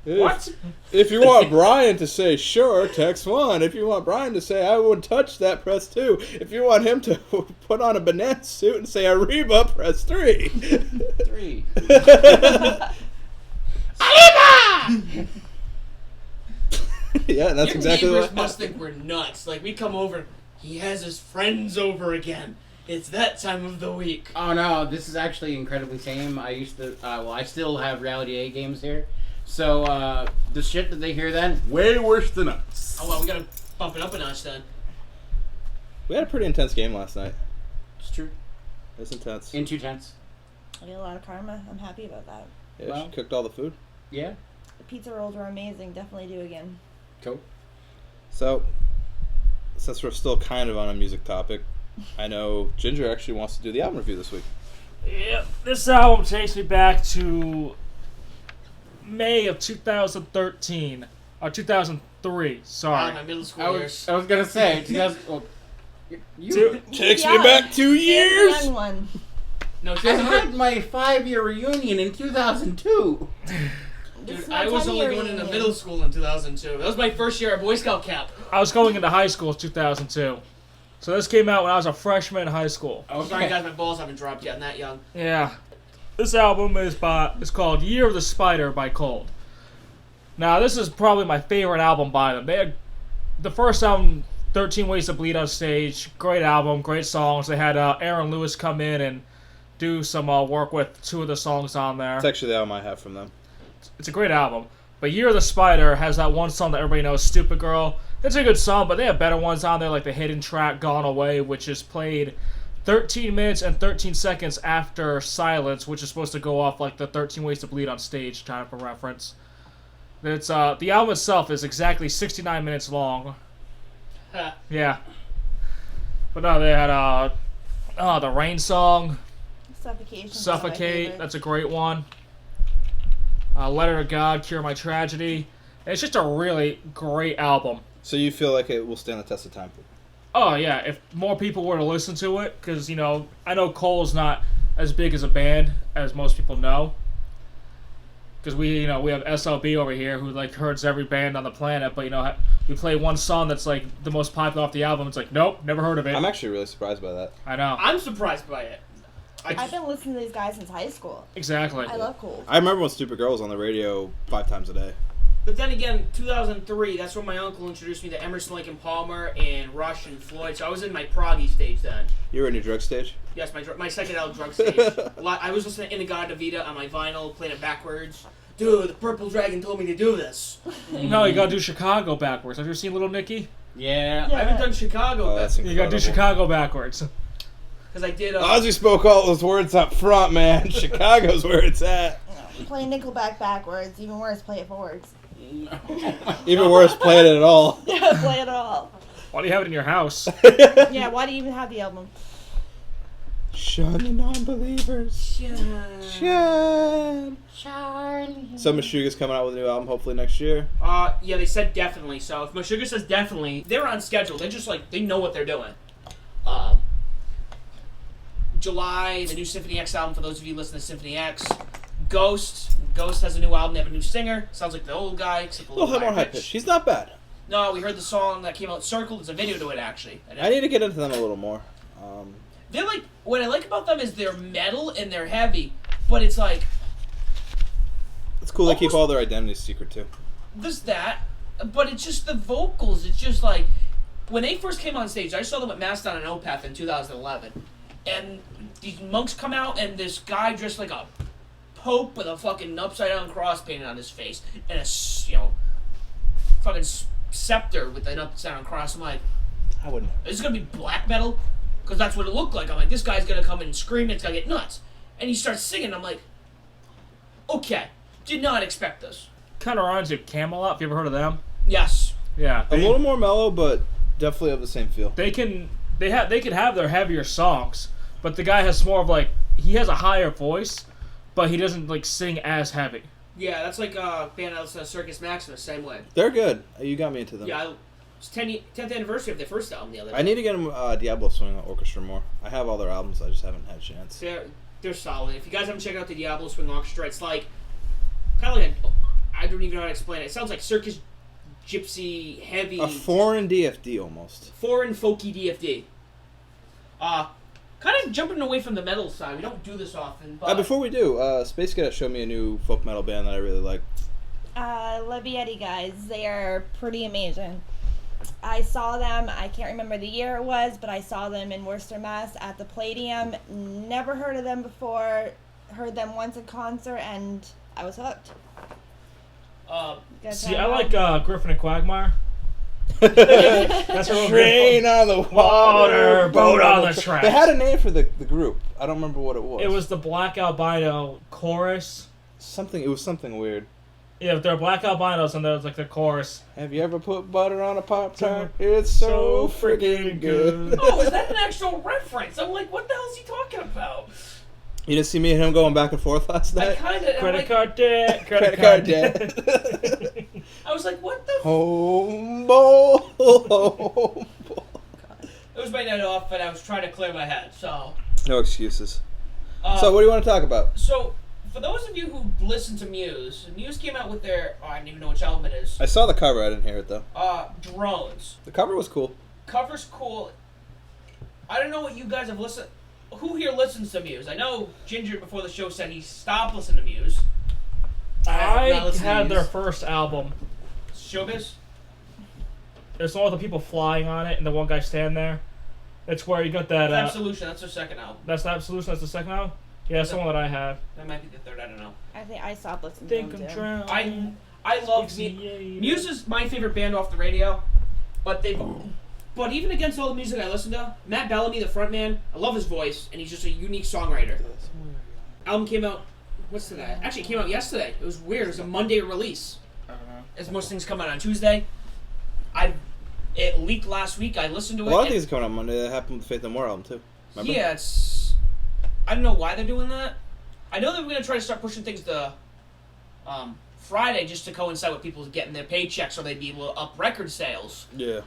What? If you want Brian to say sure, text 1. If you want Brian to say I would touch that, press 2. If you want him to put on a banana suit and say Arriba, press 3. 3. Yeah, that's Your exactly neighbors what must think we're nuts. Like, we come over, he has his friends over again. It's that time of the week. Oh no, this is actually incredibly tame. I used to, I still have Reality A games here. So, the shit that they hear then, way worse than us. Oh well, we gotta bump it up a notch then. We had a pretty intense game last night. It's true. It was intense. In 2 tenths. I get a lot of karma. I'm happy about that. Yeah, Well. she cooked all the food. Yeah. The pizza rolls were amazing. Definitely do again. Cool. So, since we're still kind of on a music topic, I know Ginger actually wants to do the album review this week. Yeah, this album takes me back to May of 2013. Or 2003, Ah, sorry. my middle school I years. was gonna say, 2000, well, you, Two- Takes Yeah. me back 2 He's the years! young one. No, I 2003. had my 5-year reunion in 2002. This Dude, is my I was 10-year only going into reunion. middle school in 2002. That was my first year at Boy Scout camp. I was going into high school in 2002. So this came out when I was a freshman in high school. Oh, sorry guys, my balls haven't dropped yet. I'm that young. Yeah. This album is called Year of the Spider by Cold. Now, this is probably my favorite album by them. They had the first album, 13 Ways to Bleed on Stage. Great album, great songs. They had Aaron Lewis come in and do some work with 2 of the songs on there. It's actually the album I have from them. It's a great album. But Year of the Spider has that one song that everybody knows, Stupid Girl. It's a good song, but they have better ones on there, like the hidden track Gone Away, which is played 13 minutes and 13 seconds after Silence, which is supposed to go off like the 13 Ways to Bleed on Stage, kind of a reference. It's the album itself is exactly 69 minutes long. Huh. Yeah. But no, they had the Rain song, Suffocation. Suffocate, that's a great one. Letter to God, Cure My Tragedy. It's just a really great album. So you feel like it will stand the test of time? Oh yeah, if more people were to listen to it, because I know Cole's not as big as a band as most people know. Because we have SLB over here who like herds every band on the planet, but we play one song that's like the most popular off the album. It's like, nope, never heard of it. I'm actually really surprised by that. I know. I'm surprised by it. I've been listening to these guys since high school. Exactly. I love Cold. I remember when Stupid Girl was on the radio 5 times a day. But then again, 2003, that's when my uncle introduced me to Emerson, Lake and Palmer and Rush and Floyd. So I was in my proggy stage then. You were in your drug stage? Yes, my psychedelic drug stage. I was listening to Inagata Vita on my vinyl, playing it backwards. Dude, the Purple Dragon told me to do this. No, you gotta do Chicago backwards. Have you ever seen Little Nicky? Yeah. I haven't done Chicago Oh, that's because You gotta do incredible. Chicago backwards. I did. Ozzy spoke all those words up front, man. Chicago's where it's at. Play Nickelback backwards. Even worse, play it forwards. Even worse, play it at all. Yeah, play it all. Why do you have it in your house? Yeah, why do you even have the album? Shun the non-believers. Shun. So Meshuggah's coming out with a new album hopefully next year. Yeah, they said definitely. So if Meshuggah says definitely, they're on schedule. They're just like, they know what they're doing. July, the new Symphony X album, for those of you listening to Symphony X. Ghost has a new album, they have a new singer. Sounds like the old guy, except a A little little bit more high higher pitch. pitch. He's not bad. No, we heard the song that came out, Circle. There's a video to it, actually. I need to get into them a little more. They're like, what I like about them is they're metal and they're heavy, but it's like, It's cool they keep Almost- all their identities secret too. there's that, but it's just the vocals. It's just like, when they first came on stage, I saw them at Mastodon and Opeth in 2011, and these monks come out, and this guy dressed like a pope with a fucking upside down cross painted on his face, and a fucking scepter with an upside down cross. I'm like, I wouldn't. is this gonna be black metal? Because that's what it looked like. I'm like, this guy's gonna come and scream, it's gonna get nuts. And he starts singing, I'm like, okay, did not expect this. Kind of reminds me of Camelot. Have you ever heard of them? Yes. Yeah. A little more mellow, but definitely of the same feel. They can have their heavier songs, but the guy has more of like, he has a higher voice, but he doesn't like sing as heavy. Yeah, that's like band out Circus Maximus, same way. They're good. You got me into them. Yeah, it's 10th anniversary of their first album the other day. I need to get them Diablo Swing Orchestra more. I have all their albums. I just haven't had a chance. They're solid. If you guys haven't checked out the Diablo Swing Orchestra, it's like kind of like I don't even know how to explain it. It sounds like circus gypsy heavy A foreign DFD almost. foreign folky DFD. Kind of jumping away from the metal side. We don't do this often, but Before we do, Space Cadet showed me a new folk metal band that I really like. Levieti guys, they are pretty amazing. I saw them, I can't remember the year it was, but I saw them in Worcester, Mass at the Palladium. Never heard of them before, heard them once in concert, and I was hooked. See, I like Griffin and Quagmire. That's a real Train good on the water, boat on the tracks. They had a name for the group. I don't remember what it was. It was the Black Albino Chorus. something. It was something weird. Yeah, they're Black Albinos, and there's like the chorus. Have you ever put butter on a Pop-Tart? It's so freaking good. Oh, is that an actual reference? I'm like, what the hell is he talking about? You didn't see me and him going back and forth last I night? kind of. Credit card debt. Credit card debt. I was like, what the? Home. It was my night off, and I was trying to clear my head. So. No excuses. So what do you want to talk about? So, for those of you who listen to Muse came out with their, I don't even know which album it is. I saw the cover. I didn't hear it though. Drones. The cover was cool. Cover's cool. I don't know what you guys have listened. Who here listens to Muse? I know Ginger before the show said he stopped listening to Muse. I Not listening to had their Muse. first album. Showbiz. There's all the people flying on it, and the one guy standing there. It's where you got that. Absolution. That's their second album. That's the Absolution. That's the second album. Yeah, that's the one that I had. That might be the third. I don't know. I think I stopped listening Think to I'm them too. drowning. I love Muse is my favorite band off the radio, but even against all the music I listen to, Matt Bellamy, the frontman, I love his voice, and he's just a unique songwriter. Album came out. What's today? Actually, it came out yesterday. It was weird. It was a Monday release. As most things come out on Tuesday. It leaked last week. I listened to it. A lot of things are coming out Monday. That happened with Faith No More album too. Remember? Yeah, I don't know why they're doing that. I know they were going to try to start pushing things to Friday just to coincide with people getting their paychecks so they'd be able to up record sales. Yeah.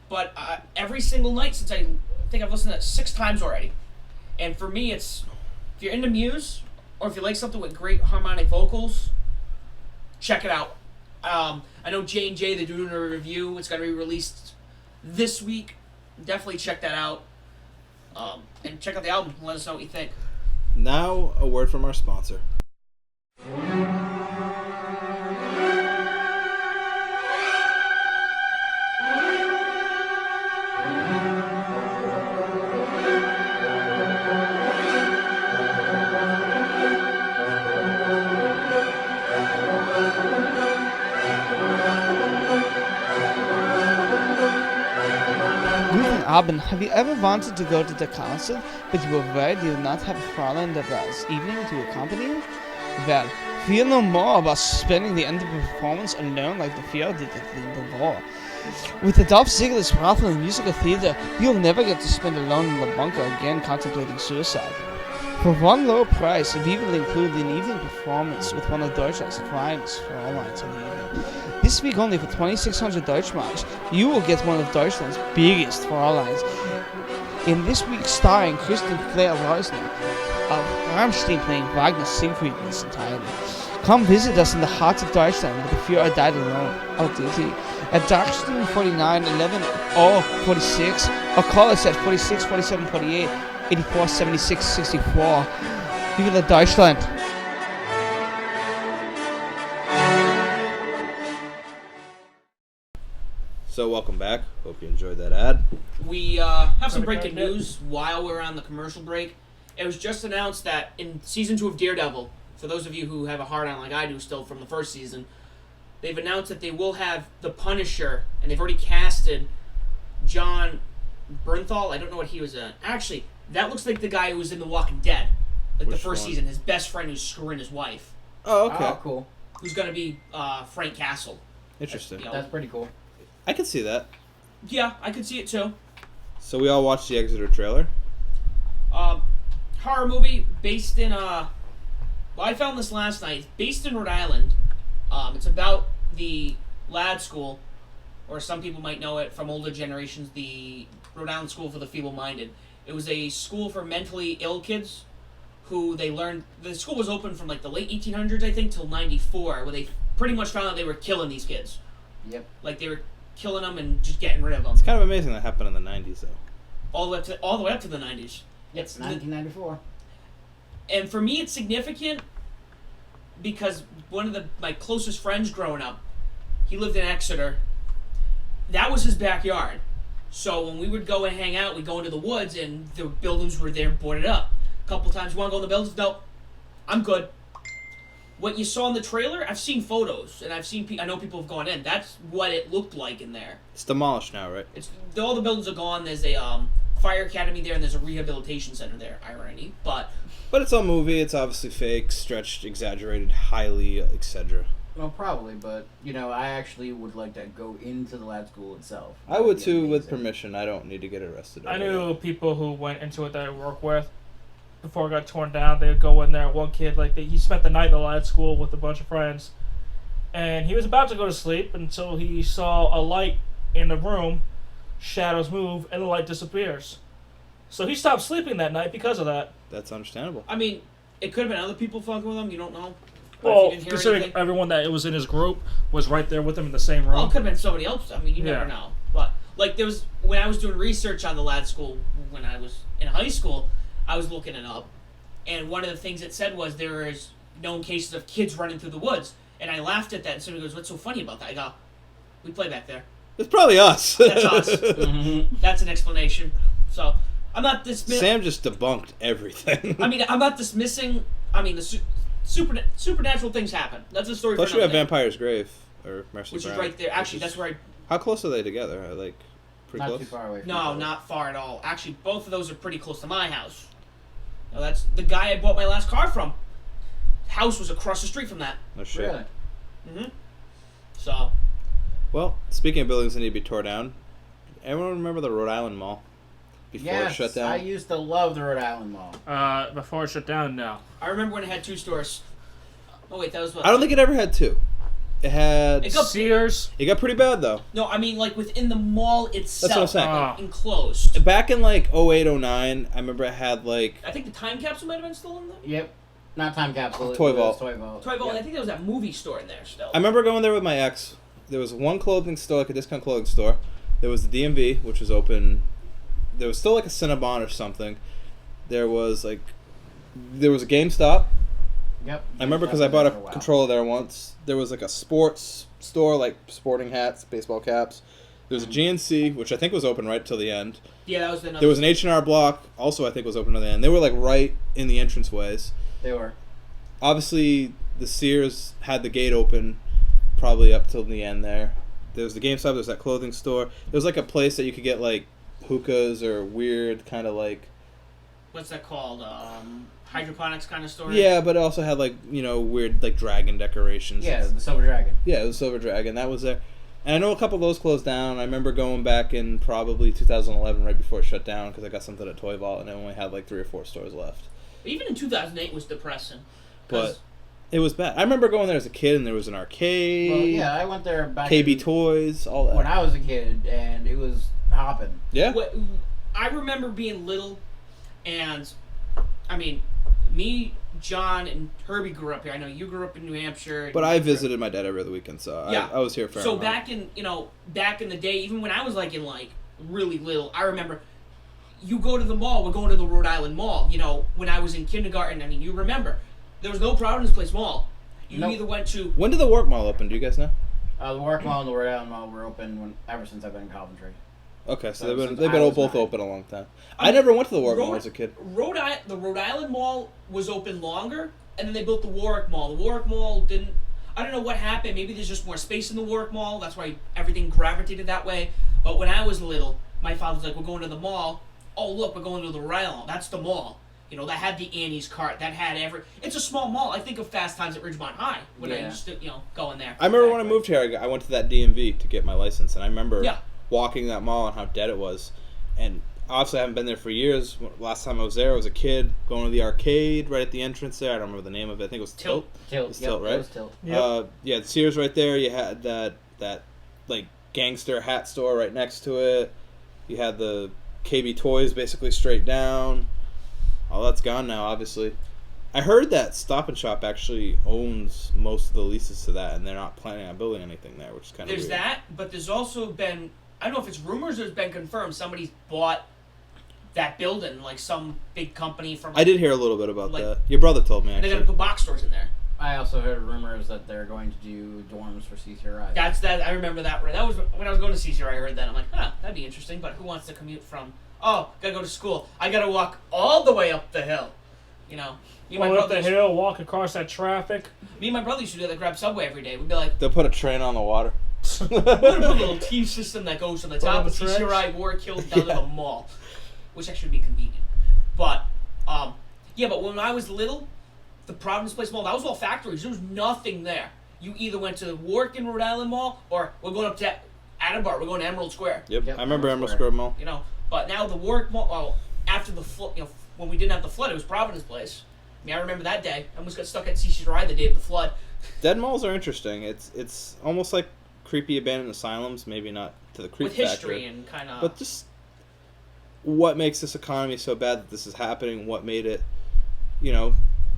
But every single night since I think I've listened to it 6 times already. And for me, it's, if you're into Muse, or if you like something with great harmonic vocals, check it out. I know J&J, they're doing a review. It's going to be released this week. Definitely check that out. And check out the album and let us know what you think. Now, a word from our sponsor. Abend, have you ever wanted to go to the concert, but you were worried you did not have a Fräulein that evening to accompany you? Well, fear no more about spending the end of the performance alone like the Field did at the war. With the Dolph Ziggler's Rattling Musical Theater, you'll never get to spend alone in the bunker again contemplating suicide. For one low price, we will include an evening performance with one of Deutschland's finest Fräuleins on the evening. This week only for 2,600 Deutschmarks, you will get one of Deutschland's biggest Fräuleins. In this week's starring Kristen Claire Reusner of Rammstein playing Wagner's Siegfried entirely. Come visit us in the heart of Deutschland with the Fear I Died Alone, LTT, at Darkstream 49 11 or 46, or call us at 46 47 48 84 76 64. Viva Deutschland! So welcome back. Hope you enjoyed that ad. We have some breaking news while we're on the commercial break. It was just announced that in Season 2 of Daredevil, for those of you who have a hard-on like I do still from the first season, they've announced that they will have the Punisher, and they've already casted John Bernthal. I don't know what he was in. Actually, that looks like the guy who was in The Walking Dead. Like Which the first one? season, his best friend who's screwing his wife. Oh, okay. Oh, cool. Who's going to be Frank Castle. Interesting. You know, That's pretty cool. I can see that. yeah, I could see it too. So we all watched the Exeter trailer. Horror movie based in well, I found this last night. It's based in Rhode Island. It's about the Lad School, or some people might know it from older generations, the Rhode Island School for the Feeble-Minded. It was a school for mentally ill kids who they learned. The school was open from like the late 1800s, I think, till 94, where they pretty much found out they were killing these kids. Yep. Like they were killing them and just getting rid of them. It's kind of amazing that happened in the 90s, though. All the way up to the 90s. It's 1994. And for me, it's significant because one of my closest friends growing up, he lived in Exeter. that was his backyard. So when we would go and hang out, we'd go into the woods, and the buildings were there boarded up. A couple times, you want to go in the buildings? Nope, I'm good. What you saw in the trailer, I've seen photos, and I know people have gone in. That's what it looked like in there. It's demolished now, right? All the buildings are gone. There's a fire academy there, and there's a rehabilitation center there. Irony, but it's a movie. It's obviously fake, stretched, exaggerated, highly, etc. Well, probably, but I actually would like to go into the lab school itself. I would too, with permission. I don't need to get arrested. I knew people who went into it that I work with. Before it got torn down, they would go in there. One kid, he spent the night in the lab school with a bunch of friends, and he was about to go to sleep until he saw a light in the room, shadows move, and the light disappears. So he stopped sleeping that night because of that. That's understandable. I mean, it could have been other people fucking with him. You don't know. Well, considering everyone that was in his group was right there with him in the same room. Well, it could have been somebody else. I mean, you never know. But there was when I was doing research on the lab school when I was in high school, I was looking it up, and one of the things it said was there is known cases of kids running through the woods, and I laughed at that. And somebody goes, "What's so funny about that?" I go, "We play back there." It's probably us. That's us. Mm-hmm. That's an explanation. So I'm not dismissing. Sam just debunked everything. I mean, I'm not dismissing. I mean, the supernatural things happen. That's a story. Plus, for we have day. Vampire's Grave or Mercy Which Brown, is right there. Actually, that's where I. How close are they together? Pretty not close. Too far away. From No, not far at all. Actually, both of those are pretty close to my house. Now, that's the guy I bought my last car from. House was across the street from that. No shit. Really? Mm-hmm. So. Well, speaking of buildings that need to be torn down, everyone remember the Rhode Island Mall before it shut down? I used to love the Rhode Island Mall. Before it shut down, no. I remember when it had 2 stores. Oh wait, that was what? I don't think it ever had 2. It had It got- Sears. It got pretty bad though. No, I mean within the mall itself. That's what I'm saying. Ah. Enclosed. Back in 08, 09, I remember it had I think the time capsule might have been still in there. Yep. Not Time Capsule. Toy it was Vault. Toy Vault. Toy Vault. Yep. I think there was that movie store in there still. I remember going there with my ex. There was one clothing store, like a discount clothing store. There was the DMV, which was open. There was still a Cinnabon or something. There was a GameStop. Yep. I remember because I bought a controller there once. There was a sports store, like sporting hats, baseball caps. There was a GNC, which I think was open right till the end. Yeah, that was the. There was an H&R Block, also I think was open till the end. They were right in the entranceways. They were. Obviously, the Sears had the gate open, probably up till the end there. There was the GameStop. There was that clothing store. There was a place that you could get hookahs or weird kind of What's that called? Hydroponics kind of store. Yeah, but it also had weird dragon decorations. Yeah, the Silver Dragon. Yeah, it was Silver Dragon. That was there. And I know a couple of those closed down. I remember going back in probably 2011, right before it shut down, because I got something at Toy Vault, and it only had 3 or 4 stores left. Even in 2008 was depressing. But it was bad. I remember going there as a kid, and there was an arcade. Well, yeah, I went there back KB Toys, all that. when I was a kid, and it was hopping. Yeah. I remember being little, and I mean, me, John, and Herbie grew up here. I know you grew up in New Hampshire. But I visited my dad every other weekend, so Yeah. I was here for. So back in the day, even when I was really little, I remember. You go to the mall. We're going to the Rhode Island Mall. When I was in kindergarten. I mean, you remember. There was no Providence Place Mall. You Nope. either went to. When did the Work Mall open? Do you guys know? The Work Mall and the Rhode Island Mall were open ever since I've been in Coventry. Okay, so So they've since been I was both 9. open a long time. I never went to the Work Rhode- Mall as a kid. The Rhode Island Mall was open longer, and then they built the Warwick Mall. The Warwick Mall didn't. I don't know what happened. Maybe there's just more space in the Warwick Mall. That's why everything gravitated that way. But when I was little, my father was like, "We're going to the mall. Oh, look, we're going to the Rhode Island Mall. That's the mall. That had the Annie's cart. That had It's a small mall. I think of Fast Times at Ridgemont High when I Yeah. used to, go in there. I remember when I moved here, I went to that DMV to get my license, and I remember Yeah. walking that mall and how dead it was. And obviously, I haven't been there for years. Last time I was there, I was a kid going to the arcade right at the entrance there. I don't remember the name of it. I think it was Tilt. Tilt. It's Yep, Tilt, right? It was Tilt. Yeah, the Sears right there. You had that gangster hat store right next to it. You had the KB Toys basically straight down. All that's gone now, obviously. I heard that Stop and Shop actually owns most of the leases to that, and they're not planning on building anything there, which is kind of There's weird. that, but there's also been, I don't know if it's rumors or it's been confirmed, somebody's bought that building, some big company from. I did hear a little bit about Like- that. Your brother told me, And they're actually. going to put box stores in there. I also heard rumors that they're going to do dorms for CCRI. That's that. I remember that. That was when I was going to CCR. I heard that. I'm like, that'd be interesting. But who wants to commute from? Oh, gotta go to school. I gotta walk all the way up the hill. You know, me and my Walk up brother. the hill, walk across that traffic. Me and my brother used to do that. Grab Subway every day. We'd be like, They'll put a train on the water. we're gonna put a little T system that goes from the top of the tracks. CCRI Warwick Hill down to the mall, which actually would be convenient. But yeah. But when I was little, the Providence Place Mall, that was all factories. There was nothing there. You either went to the Warwick and Rhode Island Mall, or we're going up to Attenborough. We're going to Emerald Square. Yep. Yep, I remember Emerald Emerald Square Mall. You know, but now the Warwick Mall. Well, after the flood, you know, when we didn't have the flood, it was Providence Place. I mean, I remember that day. I almost got stuck at CCRI the day of the flood. Dead malls are interesting. It's almost like creepy abandoned asylums. Maybe not to the creep With history factor, and kind of. but just what makes this economy so bad that this is happening? What made it? You know,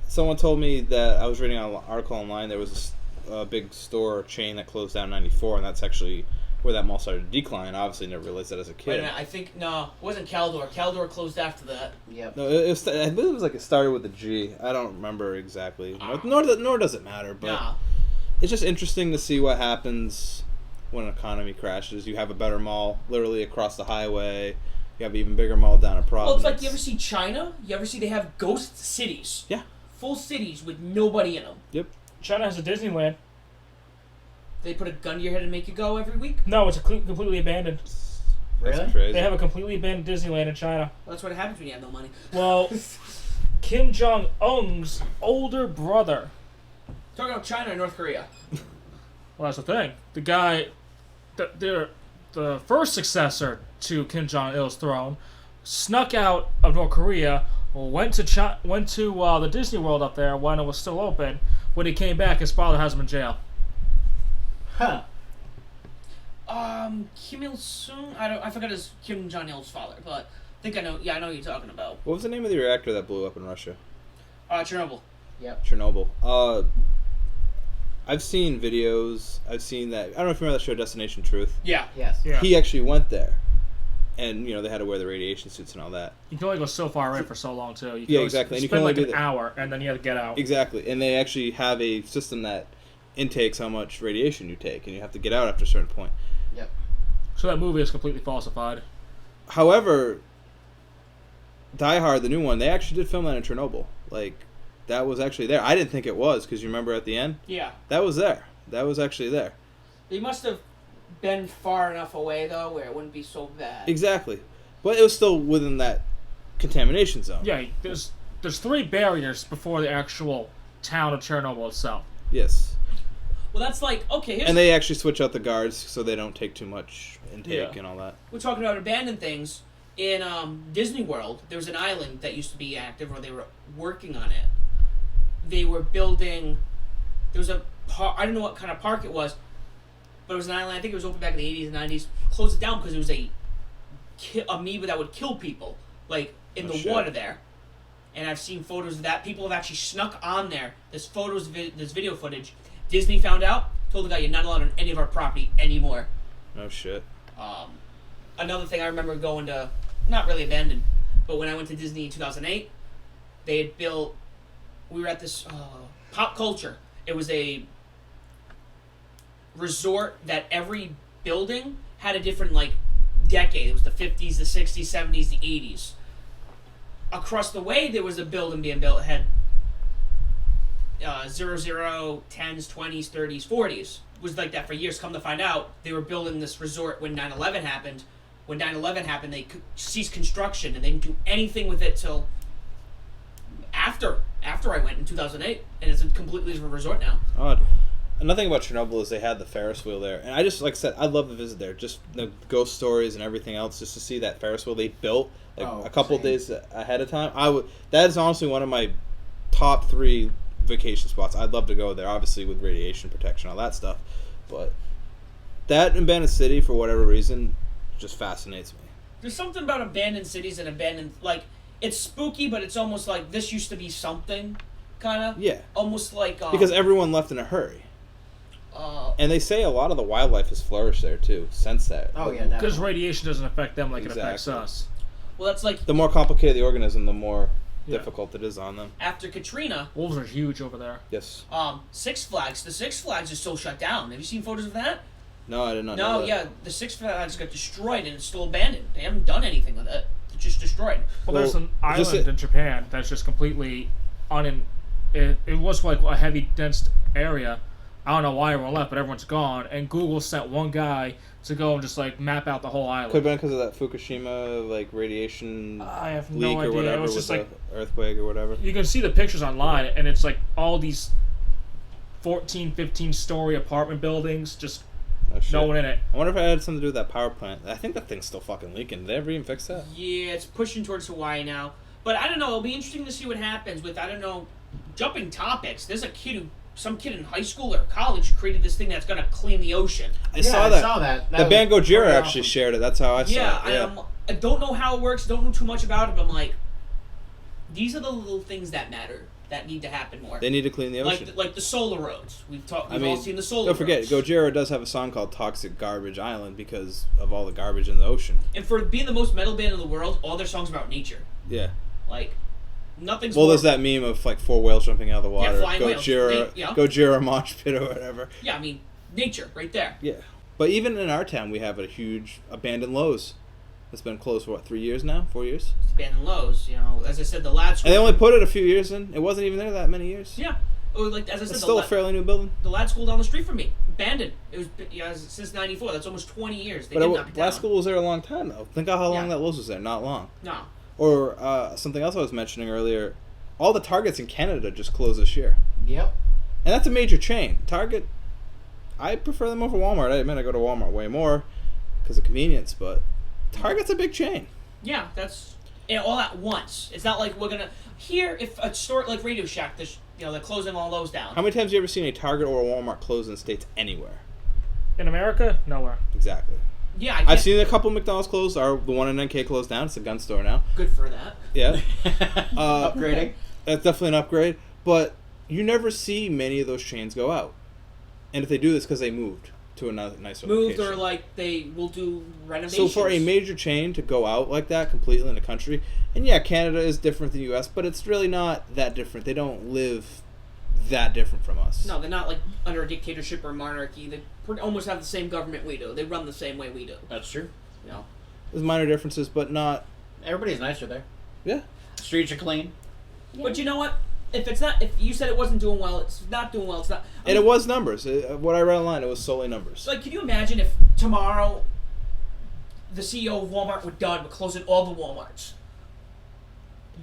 someone told me that I was reading an article online. There was a big store chain that closed down in '94, and that's actually where that mall started to decline. Obviously, never realized that as a Wait a kid. minute, I think no, it wasn't Caldor. Caldor closed after that. Yep. No, I believe it was like it started with a G. I don't remember exactly. Nor does it matter. But Nah. it's just interesting to see what happens when an economy crashes. You have a better mall literally across the highway. You have an even bigger mall down in Well, Providence. it's like you ever see China? You ever see they have ghost cities? Yeah. Full cities with nobody in them. Yep. China has a Disneyland. They put a gun to your head and make you go every week. No, it's completely abandoned. Really? That's crazy. They have a completely abandoned Disneyland in China. Well, that's what happens when you have no money. Well, Kim Jong-un's older brother. Talking about China or North Korea. Well, that's the thing. The guy, the first successor to Kim Jong-il's throne, snuck out of North Korea, went to the Disney World up there when it was still open. When he came back, his father has him in jail. Huh. Kim Il Sung. I forgot his Kim Jong Il's father, but I think I know. Yeah, I know who you're talking about. What was the name of the reactor that blew up in Russia? Chernobyl. Yep. Chernobyl. I've seen videos. I've seen that. I don't know if you remember that show Destination Truth. Yeah. Yes. Yeah. He actually went there, and they had to wear the radiation suits and all that. You can only go so far in for so long too. You can Yeah, only exactly. And you Spend can only like do an that. hour, and then you have to get out. Exactly, and they actually have a system that intakes how much radiation you take, and you have to get out after a certain point. Yep. So that movie is completely falsified. However, Die Hard, the new one, they actually did film that in Chernobyl. Like, that was actually there. I didn't think it was, because you remember at the end? Yeah. That was there. That was actually there. They must have been far enough away though, where it wouldn't be so bad. Exactly. But it was still within that contamination zone. Yeah, there's 3 barriers before the actual town of Chernobyl itself. Yes. Well, that's like okay. Here's And they actually switch out the guards so they don't take too much intake Yeah. and all that. we're talking about abandoned things. In Disney World, there was an island that used to be active, or they were working on it. They were building. There was a park. I don't know what kind of park it was, but it was an island. I think it was open back in the 80s and 90s. Closed it down because it was a amoeba that would kill people, like in Oh, the shit. water there. And I've seen photos of that. People have actually snuck on there. There's photos, there's video footage. Disney found out, told the guy, "You're not allowed on any of our property anymore." Oh, shit. Another thing I remember going to, not really abandoned, but when I went to Disney in 2008, they had built, we were at this Pop Culture. It was a resort that every building had a different, decade. It was the 50s, the 60s, 70s, the 80s. Across the way, there was a building being built that had 00, 10s, 20s, 30s, 40s. It was like that for years. Come to find out, they were building this resort when 9/11 happened. When 9/11 happened, they ceased construction, and they didn't do anything with it till after I went in 2008, and it's a completely different resort now. Odd. Another thing about Chernobyl is they had the Ferris wheel there, and I just, like I said, I'd love to visit there. Just the ghost stories and everything else, just to see that Ferris wheel they built a couple same. days ahead of time. That is honestly one of my top 3 vacation spots. I'd love to go there, obviously with radiation protection, all that stuff. But that abandoned city, for whatever reason, just fascinates me. There's something about abandoned cities and abandoned, it's spooky, but it's almost like this used to be something, kind of. Yeah, Almost like because everyone left in a hurry. And they say a lot of the wildlife has flourished there too since that. Oh yeah. Because Definitely. radiation doesn't affect them like it affects Exactly. us. well, that's like The more complicated the organism, the more Yeah. difficult it is on them. After Katrina, Wolves are huge over there. Yes. Six Flags. The Six Flags is still shut down. Have you seen photos of that? No, I did not know No, that. yeah, the Six Flags got destroyed and it's still abandoned. They haven't done anything with it. It's just destroyed. Well, there's Well, an just island it- in Japan that's just completely it was like a heavy, dense area. I don't know why everyone left, but everyone's gone. And Google sent one guy to go and just like map out the whole island. Could have been because of that Fukushima like radiation I have leak no or idea. whatever It was with just the like earthquake or whatever. you can see the pictures online, and it's like all these 14, 15-story apartment buildings, just Oh, shit. no one in it. I wonder if it had something to do with that power plant. I think that thing's still fucking leaking. Did they ever even fix that? Yeah, it's pushing towards Hawaii now. But I don't know. It'll be interesting to see what happens with, I don't know, jumping topics. There's some kid in high school or college who created this thing that's going to clean the ocean. I saw that. That The was band Gojira pretty actually awesome. shared it. That's how I saw Yeah, it. I don't know how it works. Don't know too much about it. But I'm like, these are the little things that matter that need to happen more. They need to clean the ocean. Like the solar roads. We've I mean, all seen the solar don't forget, roads. Gojira does have a song called Toxic Garbage Island because of all the garbage in the ocean. And for being the most metal band in the world, all their songs are about nature. Yeah. Like, nothing's Well, more... there's that meme of like 4 whales jumping out of the water. flying whales. Gojira, Yeah. Gojira mosh pit or whatever. Yeah, I mean, nature, right there. Yeah. But even in our town, we have a huge abandoned Lowe's that's been closed for, what, 3 years now? 4 years? It's abandoned Lowe's, you know. As I said, the lad school... And they only put it a few years in. It wasn't even there that many years. Yeah. Or like, as I said, It's still a fairly new building. the lad school down the street from me, abandoned. It was since '94. That's almost 20 years. They But did not be down. last school was there a long time, though. Think of how long Yeah. that Lowe's was there. Not long. No. Or something else I was mentioning earlier. All the Targets in Canada just closed this year. Yep. And that's a major chain. Target, I prefer them over Walmart. I admit I go to Walmart way more because of convenience, but Target's a big chain. Yeah, that's all at once. It's not like we're gonna here if a store like Radio Shack, they're closing all those down. How many times have you ever seen a Target or a Walmart close in the States anywhere? In America, nowhere. Exactly. Yeah, I can't, I've seen a couple McDonald's close. The one in NK closed down. It's a gun store now. good for that. Yeah. Upgrading. That's definitely an upgrade. But you never see many of those chains go out. And if they do, it's because they moved to another nicer Moved location. or like they will do renovations. So for a major chain to go out like that completely in the country, and yeah, Canada is different than the U.S., but it's really not that different. They don't live that different from us. No, they're not like under a dictatorship or monarchy. They almost have the same government we do. They run the same way we do. That's true. You know. There's minor differences, but not. Everybody's nicer there. Yeah. Streets are clean. Yeah. But you know what? If you said it wasn't doing well, it's not doing well. It's not. And it was numbers. What I read online, it was solely numbers. Like, can you imagine if tomorrow the CEO of Walmart were done with closing all the Walmarts?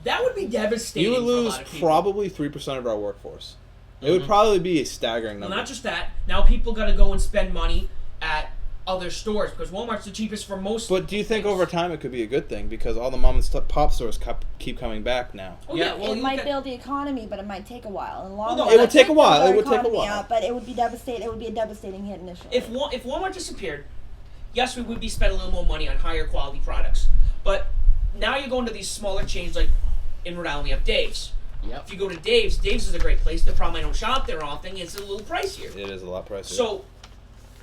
That would be devastating. You would for a lose lot of people. probably 3% of our workforce. It would probably be a staggering Well, number. not just that. Now people got to go and spend money at other stores because Walmart's the cheapest for most. But do you think things. over time it could be a good thing because all the mom and pop stores keep coming back now? Oh yeah, well it you might got- build the economy, but it might take a while. And Well, no, It would take a build while. our It would take a economy while. out, but it would be devastating. It would be a devastating hit initially. If Walmart disappeared, yes, we would be spending a little more money on higher quality products. But now you're going to these smaller chains like in Rhode Island we have Dave's. Yep. If you go to Dave's is a great place. The problem I don't shop there often. It's a little pricier. It is a lot pricier. So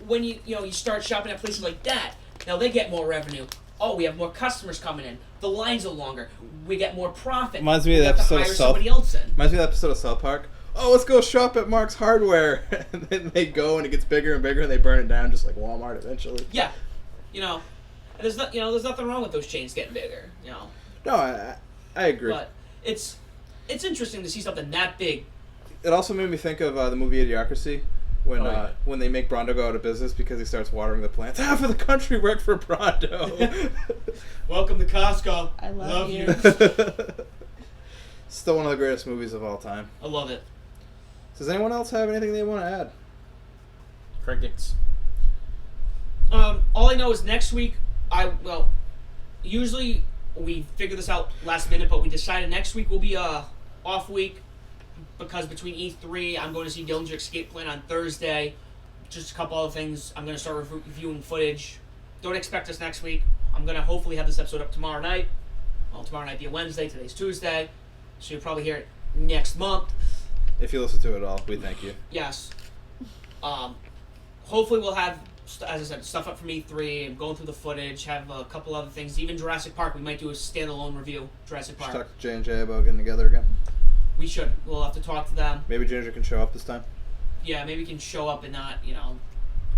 when you start shopping at places like that, now they get more revenue. Oh, we have more customers coming in. The lines are longer. We get more profit. Reminds me of we the have to episode of hire South- somebody else in. Reminds me of the episode of South Park. Oh, let's go shop at Mark's Hardware. And then they go and it gets bigger and bigger and they burn it down just like Walmart eventually. Yeah, there's nothing wrong with those chains getting bigger. No, I agree. But it's interesting to see something that big. It also made me think of the movie Idiocracy when Oh, yeah. when they make Brondo go out of business because he starts watering the plants. Half of the country worked for Brondo. Welcome to Costco. I love you. Still one of the greatest movies of all time. I love it. Does anyone else have anything they want to add? Crickets. All I know is next week, usually we figure this out last minute, but we decided next week will be a off week because between E3, I'm going to see Dillinger Escape Plan on Thursday. Just a couple other things. I'm going to start reviewing footage. Don't expect us next week. I'm going to hopefully have this episode up tomorrow night. Well, tomorrow night be a Wednesday. Today's Tuesday. So you'll probably hear it next month. If you listen to it all, we thank you. Yes. Hopefully we'll have as I said, stuff up from E3. I'm going through the footage. Have a couple other things. Even Jurassic Park. We might do a standalone review. Jurassic Should Park. talk to J&J about getting together again. We should. We'll have to talk to them. Maybe Ginger can show up this time. Yeah, maybe we can show up and not,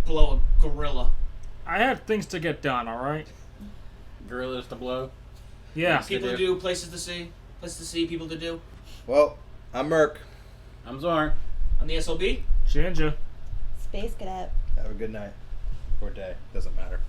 blow a gorilla. I have things to get done, alright? Gorillas to blow. Yeah. Things to People to do, places to see, people to do. Well, I'm Merc. I'm Zorn. On the SLB. Ginger. Space Cadet. Have a good night. Or day. Doesn't matter.